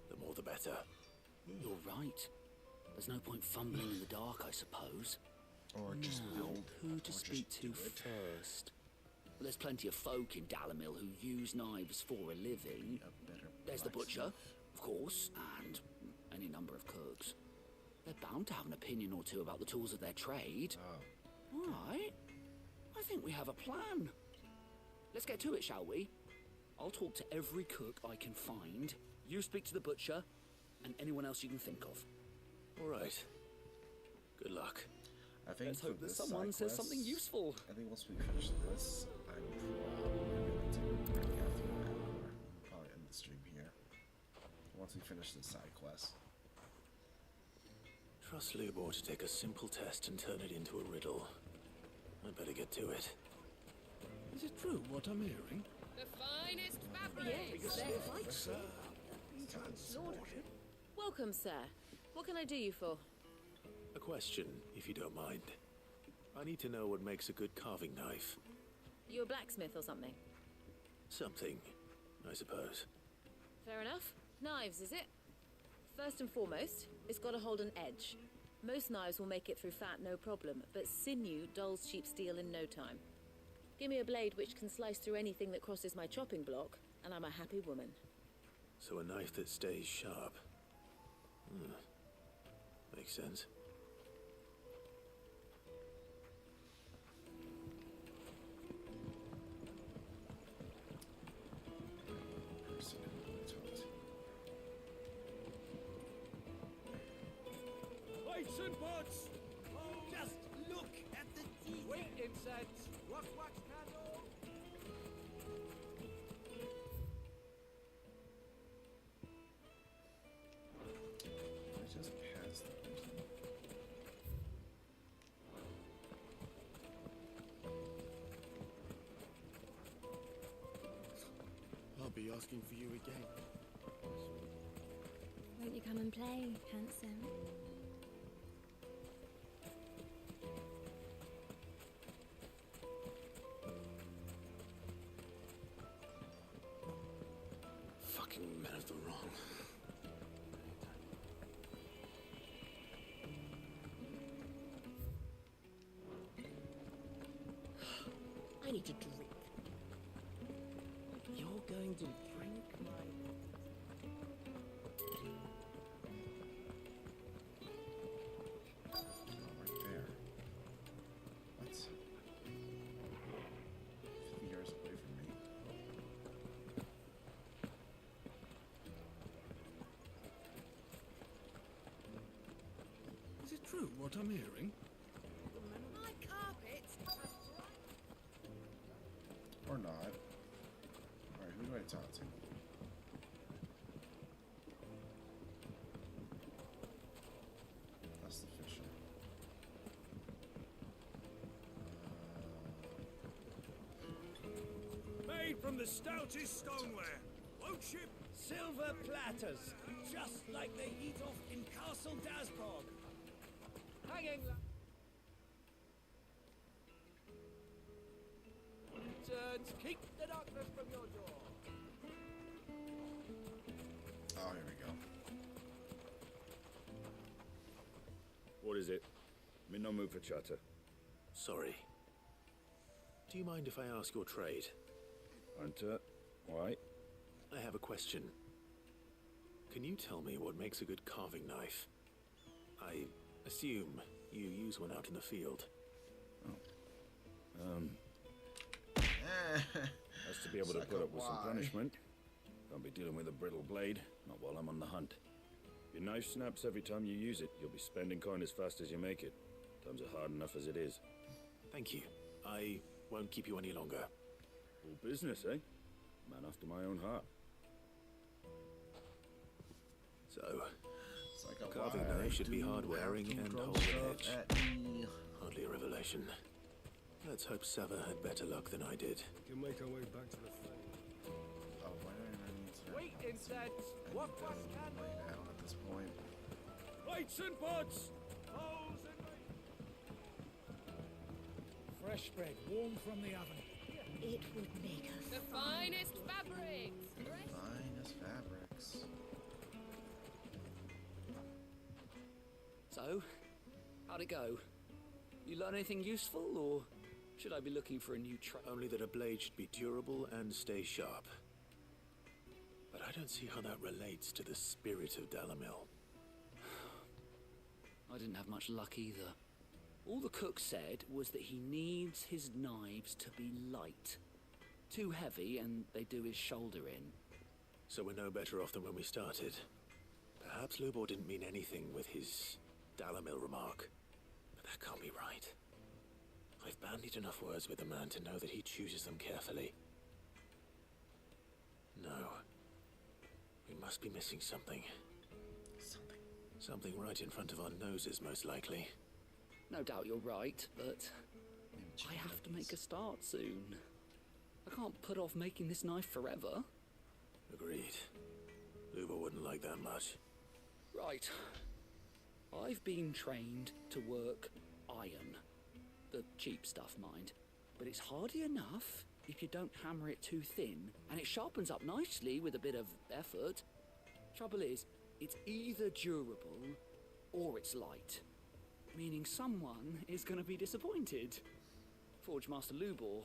The more the better. You're right. There's no point fumbling in the dark, I suppose. Or just now, build. who to speak to first? Well, there's plenty of folk in Dalamil who use knives for a living. There's the butcher, of course, and any number of cooks. They're bound to have an opinion or two about the tools of their trade. All right. I think we have a plan. Let's get to it, shall we? I'll talk to every cook I can find. You speak to the butcher, and anyone else you can think of. All right. Good luck. I think Let's for hope that this someone side says something quest, useful. I think once we finish this, I'm probably going to break after an hour. Probably end the stream here. Once we finish this side quest. Trust Lubor to take a simple test and turn it into a riddle. I'd better get to it. Is it true what I'm hearing? The finest fabrics! Welcome, sir. What can I do you for? A question, if you don't mind. I need to know what makes a good carving knife. You a blacksmith or something? Something, I suppose. Fair enough. Knives, is it? First and foremost, it's got to hold an edge. Most knives will make it through fat, no problem, but sinew dulls cheap steel in no time. Give me a blade which can slice through anything that crosses my chopping block, and I'm a happy woman. So a knife that stays sharp. Makes sense. Lights and pots! Just look at the detail! Wait, insects! Wax candle! I just passed that person. I'll be asking for you again. Won't you come and play, handsome? Fucking men of the wrong. I need to drink. You're going to drink my... Right there. What? 50 yards away from me. Is it true what I'm hearing? My carpet. Or not. Alright, who do I talk to? That's the fisher. Made from the stoutest stoneware. Won't ship silver platters, just like they eat off in Castle Dasbog. Hanging. Turns, keep the darkness from your door. Oh, here we go. What is it? I'm in no mood for chatter. Sorry. Do you mind if I ask your trade? Hunter, why? I have a question. Can you tell me what makes a good carving knife? I assume you use one out in the field. Has to be able to put up with some punishment. Can't be dealing with a brittle blade, not while I'm on the hunt. If your knife snaps every time you use it, you'll be spending coin as fast as you make it. Times are hard enough as it is. Thank you. I won't keep you any longer. All business, eh? Man after my own heart. So, It's like a carving why knife should be do hard wearing Alton and throw hold an stuff edge. at me? Hardly a revelation. Let's hope Sava had better luck than I did. Can make our way back to the flame. Oh, why do I need to... Wait, insects! Wax candle! Lay down at this point. Lights and pots! Holes and Fresh bread, warm from the oven. It would make a The finest fabrics! Finest fabrics. So, how'd it go? You learn anything useful, or should I be looking for a new trade? Only that a blade should be durable and stay sharp. But I don't see how that relates to the spirit of Dalamil. I didn't have much luck either. All the cook said was that he needs his knives to be light. Too heavy and they do his shoulder in. So we're no better off than when we started. Perhaps Lubor didn't mean anything with his Dalamil remark. But that can't be right. I've bandied enough words with the man to know that he chooses them carefully. No. We must be missing something. Something right in front of our noses, most likely. No doubt you're right, but I have to make a start soon. I can't put off making this knife forever. Agreed. Luba wouldn't like that much. Right. I've been trained to work iron. The cheap stuff, mind. But it's hardy enough if you don't hammer it too thin, and it sharpens up nicely with a bit of effort. Trouble is, it's either durable or it's light. Meaning someone is going to be disappointed. Forge Master Lubor,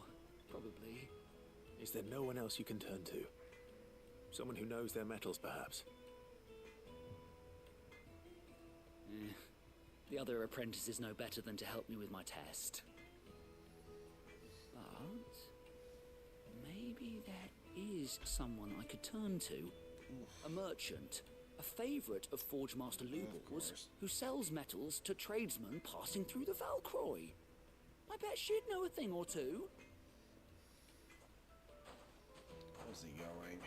probably. Is there no one else you can turn to? Someone who knows their metals, perhaps? The other apprentices know better than to help me with my test. But maybe there is someone I could turn to. A merchant, a favourite of Forge Master Lubor's, who sells metals to tradesmen passing through the Valcroy. I bet she'd know a thing or two. How's he going?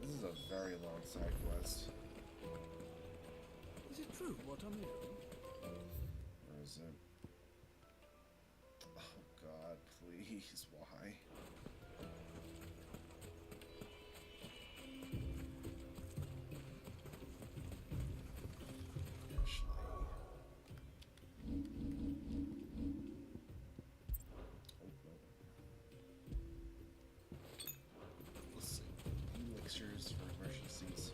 This is a very long side quest. Is it true what I'm hearing? Where is it? Oh God, please, why? Let's see. Elixirs for emergencies.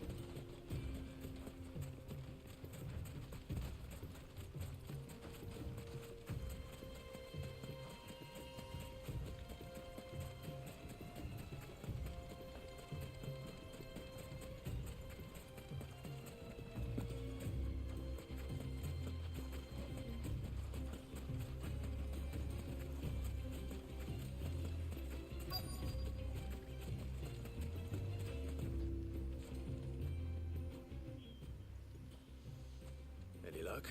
Any luck?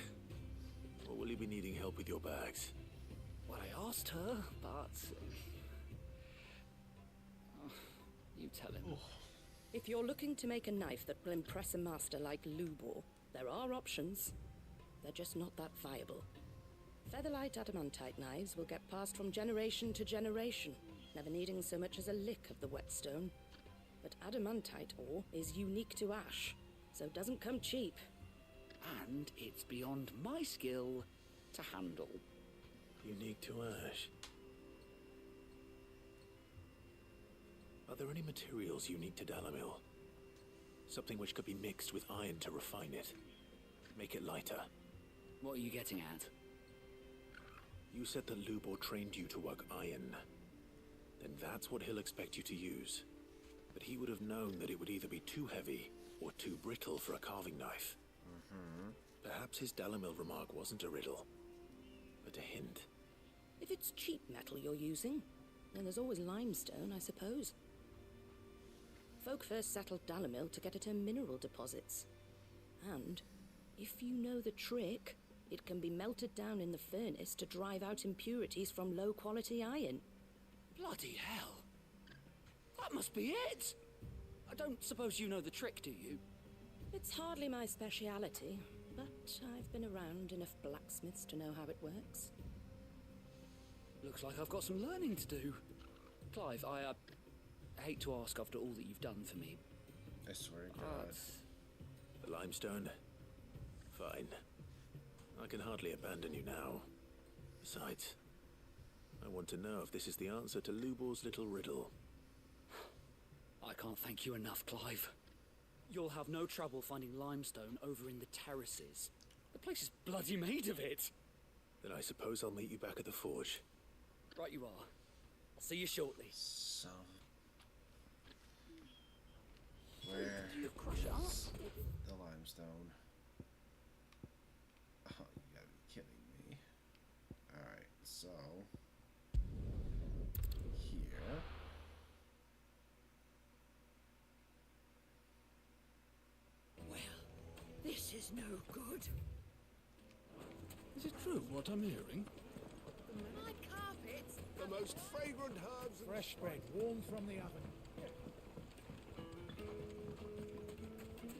Or will you be needing help with your bags? Well, I asked her, but... you tell him. If you're looking to make a knife that will impress a master like Lubor, there are options. They're just not that viable. Featherlight adamantite knives will get passed from generation to generation, never needing so much as a lick of the whetstone. But adamantite ore is unique to ash, so it doesn't come cheap. And it's beyond my skill to handle. Unique to ash. Are there any materials unique to Dalamil? Something which could be mixed with iron to refine it. Make it lighter. What are you getting at? You said that Lubor trained you to work iron. Then that's what he'll expect you to use. But he would have known that it would either be too heavy or too brittle for a carving knife. Perhaps his Dalamil remark wasn't a riddle, but a hint. If it's cheap metal you're using, then there's always limestone, I suppose. Folk first settled Dalamil to get at her mineral deposits. And, if you know the trick, it can be melted down in the furnace to drive out impurities from low-quality iron. Bloody hell! That must be it! I don't suppose you know the trick, do you? It's hardly my speciality, but I've been around enough blacksmiths to know how it works. Looks like I've got some learning to do. Clive, I hate to ask after all that you've done for me. I swear to God. The limestone? Fine. I can hardly abandon you now. Besides, I want to know if this is the answer to Lubor's little riddle. I can't thank you enough, Clive. You'll have no trouble finding limestone over in the terraces. The place is bloody made of it. Then I suppose I'll meet you back at the forge. Right you are. I'll see you shortly. So... Where is the limestone? Oh, you gotta be kidding me. Alright, so... Here... Well, this is no good. Is it true what I'm hearing? My carpets. The most fragrant herbs. Fresh bread, warm from the oven.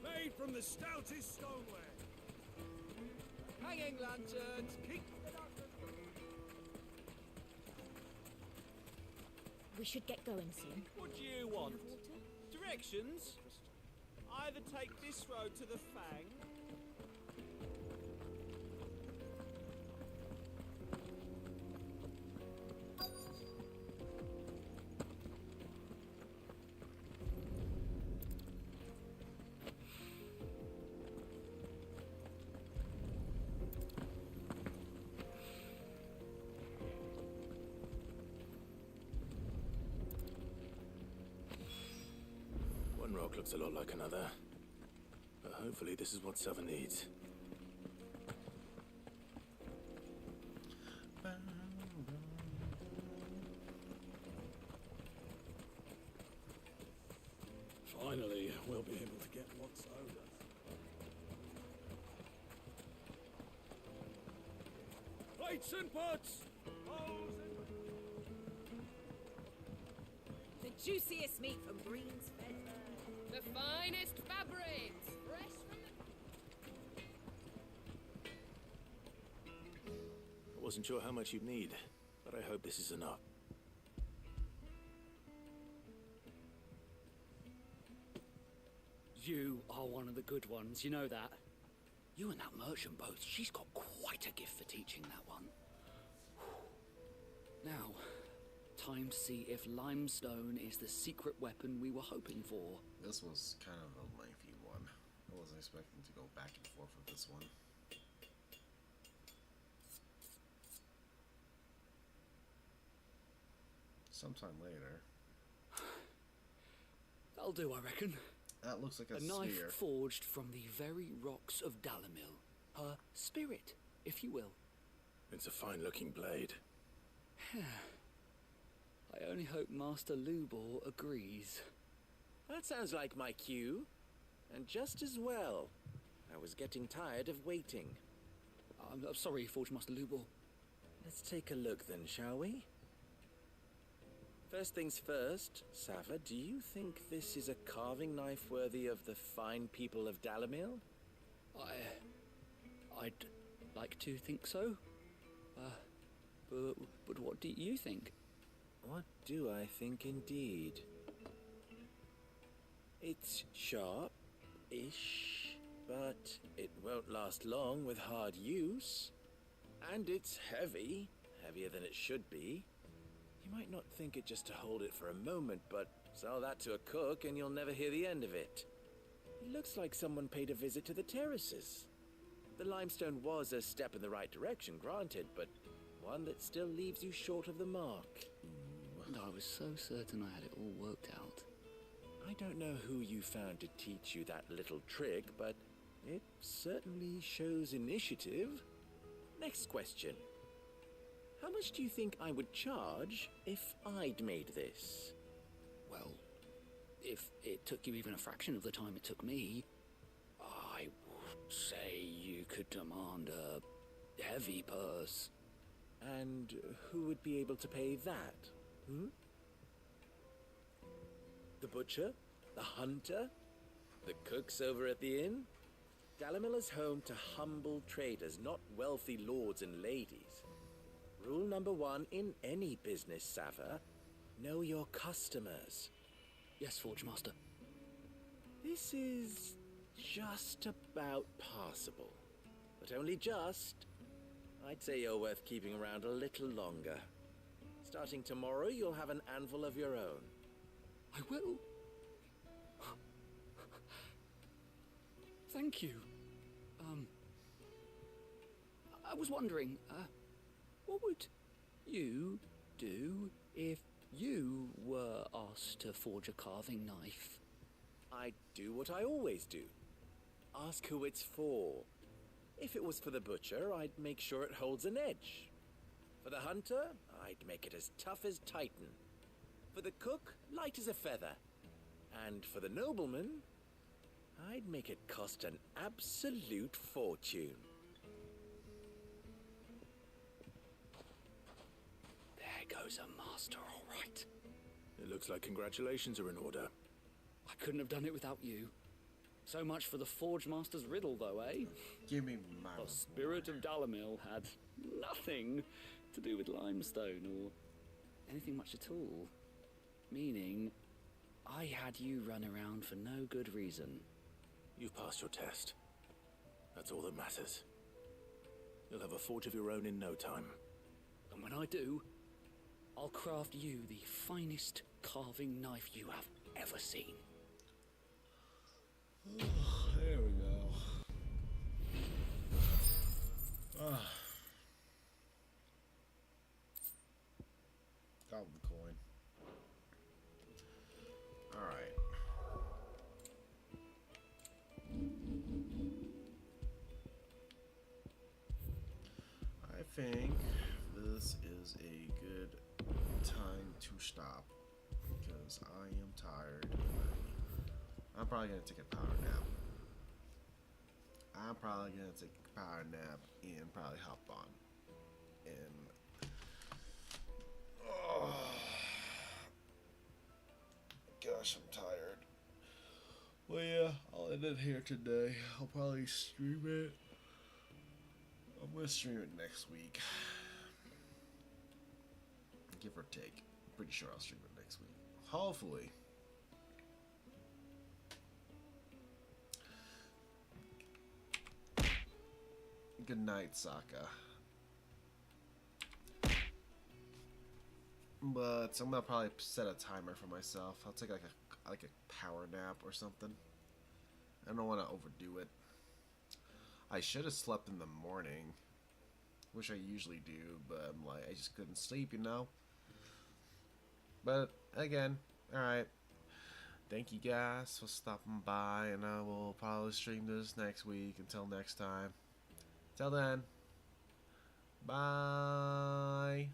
Made from the stoutest stoneware. Hanging lanterns, keep... We should get going soon. What do you want? Directions? Either take this road to the Fang. One rock looks a lot like another. But hopefully this is what Sava needs. Finally, we'll be able to get what's owed us. Plates and pots! The juiciest meat from Green's Feather. The finest fabrics, fresh from the... I wasn't sure how much you'd need, but I hope this is enough. You are one of the good ones, you know that? You and that merchant both, she's got quite a gift for teaching that one. Now, time to see if limestone is the secret weapon we were hoping for. This was kind of a lengthy one. I wasn't expecting to go back and forth with this one. Sometime later. That'll do, I reckon. That looks like a knife sphere. forged from the very rocks of Dalamil. Her spirit, if you will. It's a fine-looking blade. I only hope Master Lubor agrees. That sounds like my cue. And just as well. I was getting tired of waiting. I'm sorry, Forge Master Lubor. Let's take a look then, shall we? First things first, Sava, do you think this is a carving knife worthy of the fine people of Dalamil? I'd like to think so. But what do you think? What do I think indeed? It's sharp-ish, but it won't last long with hard use. And it's heavy, heavier than it should be. You might not think it just to hold it for a moment, but sell that to a cook and you'll never hear the end of it. It looks like someone paid a visit to the terraces. The limestone was a step in the right direction, granted, but one that still leaves you short of the mark. And I was so certain I had it all worked out. I don't know who you found to teach you that little trick, but it certainly shows initiative. Next question. How much do you think I would charge if I'd made this? Well, if it took you even a fraction of the time it took me, I would say you could demand a heavy purse. And who would be able to pay that? The butcher? The hunter? The cooks over at the inn? Dalamil is home to humble traders, not wealthy lords and ladies. Rule number 1 in any business, Sava, know your customers. Yes, Forge Master. This is just about passable, but only just. I'd say you're worth keeping around a little longer. Starting tomorrow, you'll have an anvil of your own. I will. Thank you. I was wondering, what would you do if you were asked to forge a carving knife? I'd do what I always do. Ask who it's for. If it was for the butcher, I'd make sure it holds an edge. For the hunter, I'd make it as tough as Titan. For the cook, light as a feather. And for the nobleman, I'd make it cost an absolute fortune. There goes a master, all right. It looks like congratulations are in order. I couldn't have done it without you. So much for the Forge Master's riddle, though, eh? Give me my The spirit of Dalamil had nothing to do with limestone or anything much at all. Meaning, I had you run around for no good reason. You've passed your test. That's all that matters. You'll have a forge of your own in no time. And when I do, I'll craft you the finest carving knife you have ever seen. There we go. Got the coin. Alright. I think this is a good time to stop because I am tired. I'm probably gonna take a power nap. I'm probably gonna take a power nap and probably hop on. And gosh, I'm tired. Well, yeah, I'll end it here today. I'll probably stream it. I'm gonna stream it next week, give or take. I'm pretty sure I'll stream it next week. Hopefully. Good night, Sokka. But I'm gonna probably set a timer for myself. I'll take like a power nap or something. I don't want to overdo it. I should have slept in the morning, which I usually do, but I'm like, I just couldn't sleep, you know. But again, all right. Thank you guys for stopping by, and I will probably stream this next week. Until next time. Till then, bye.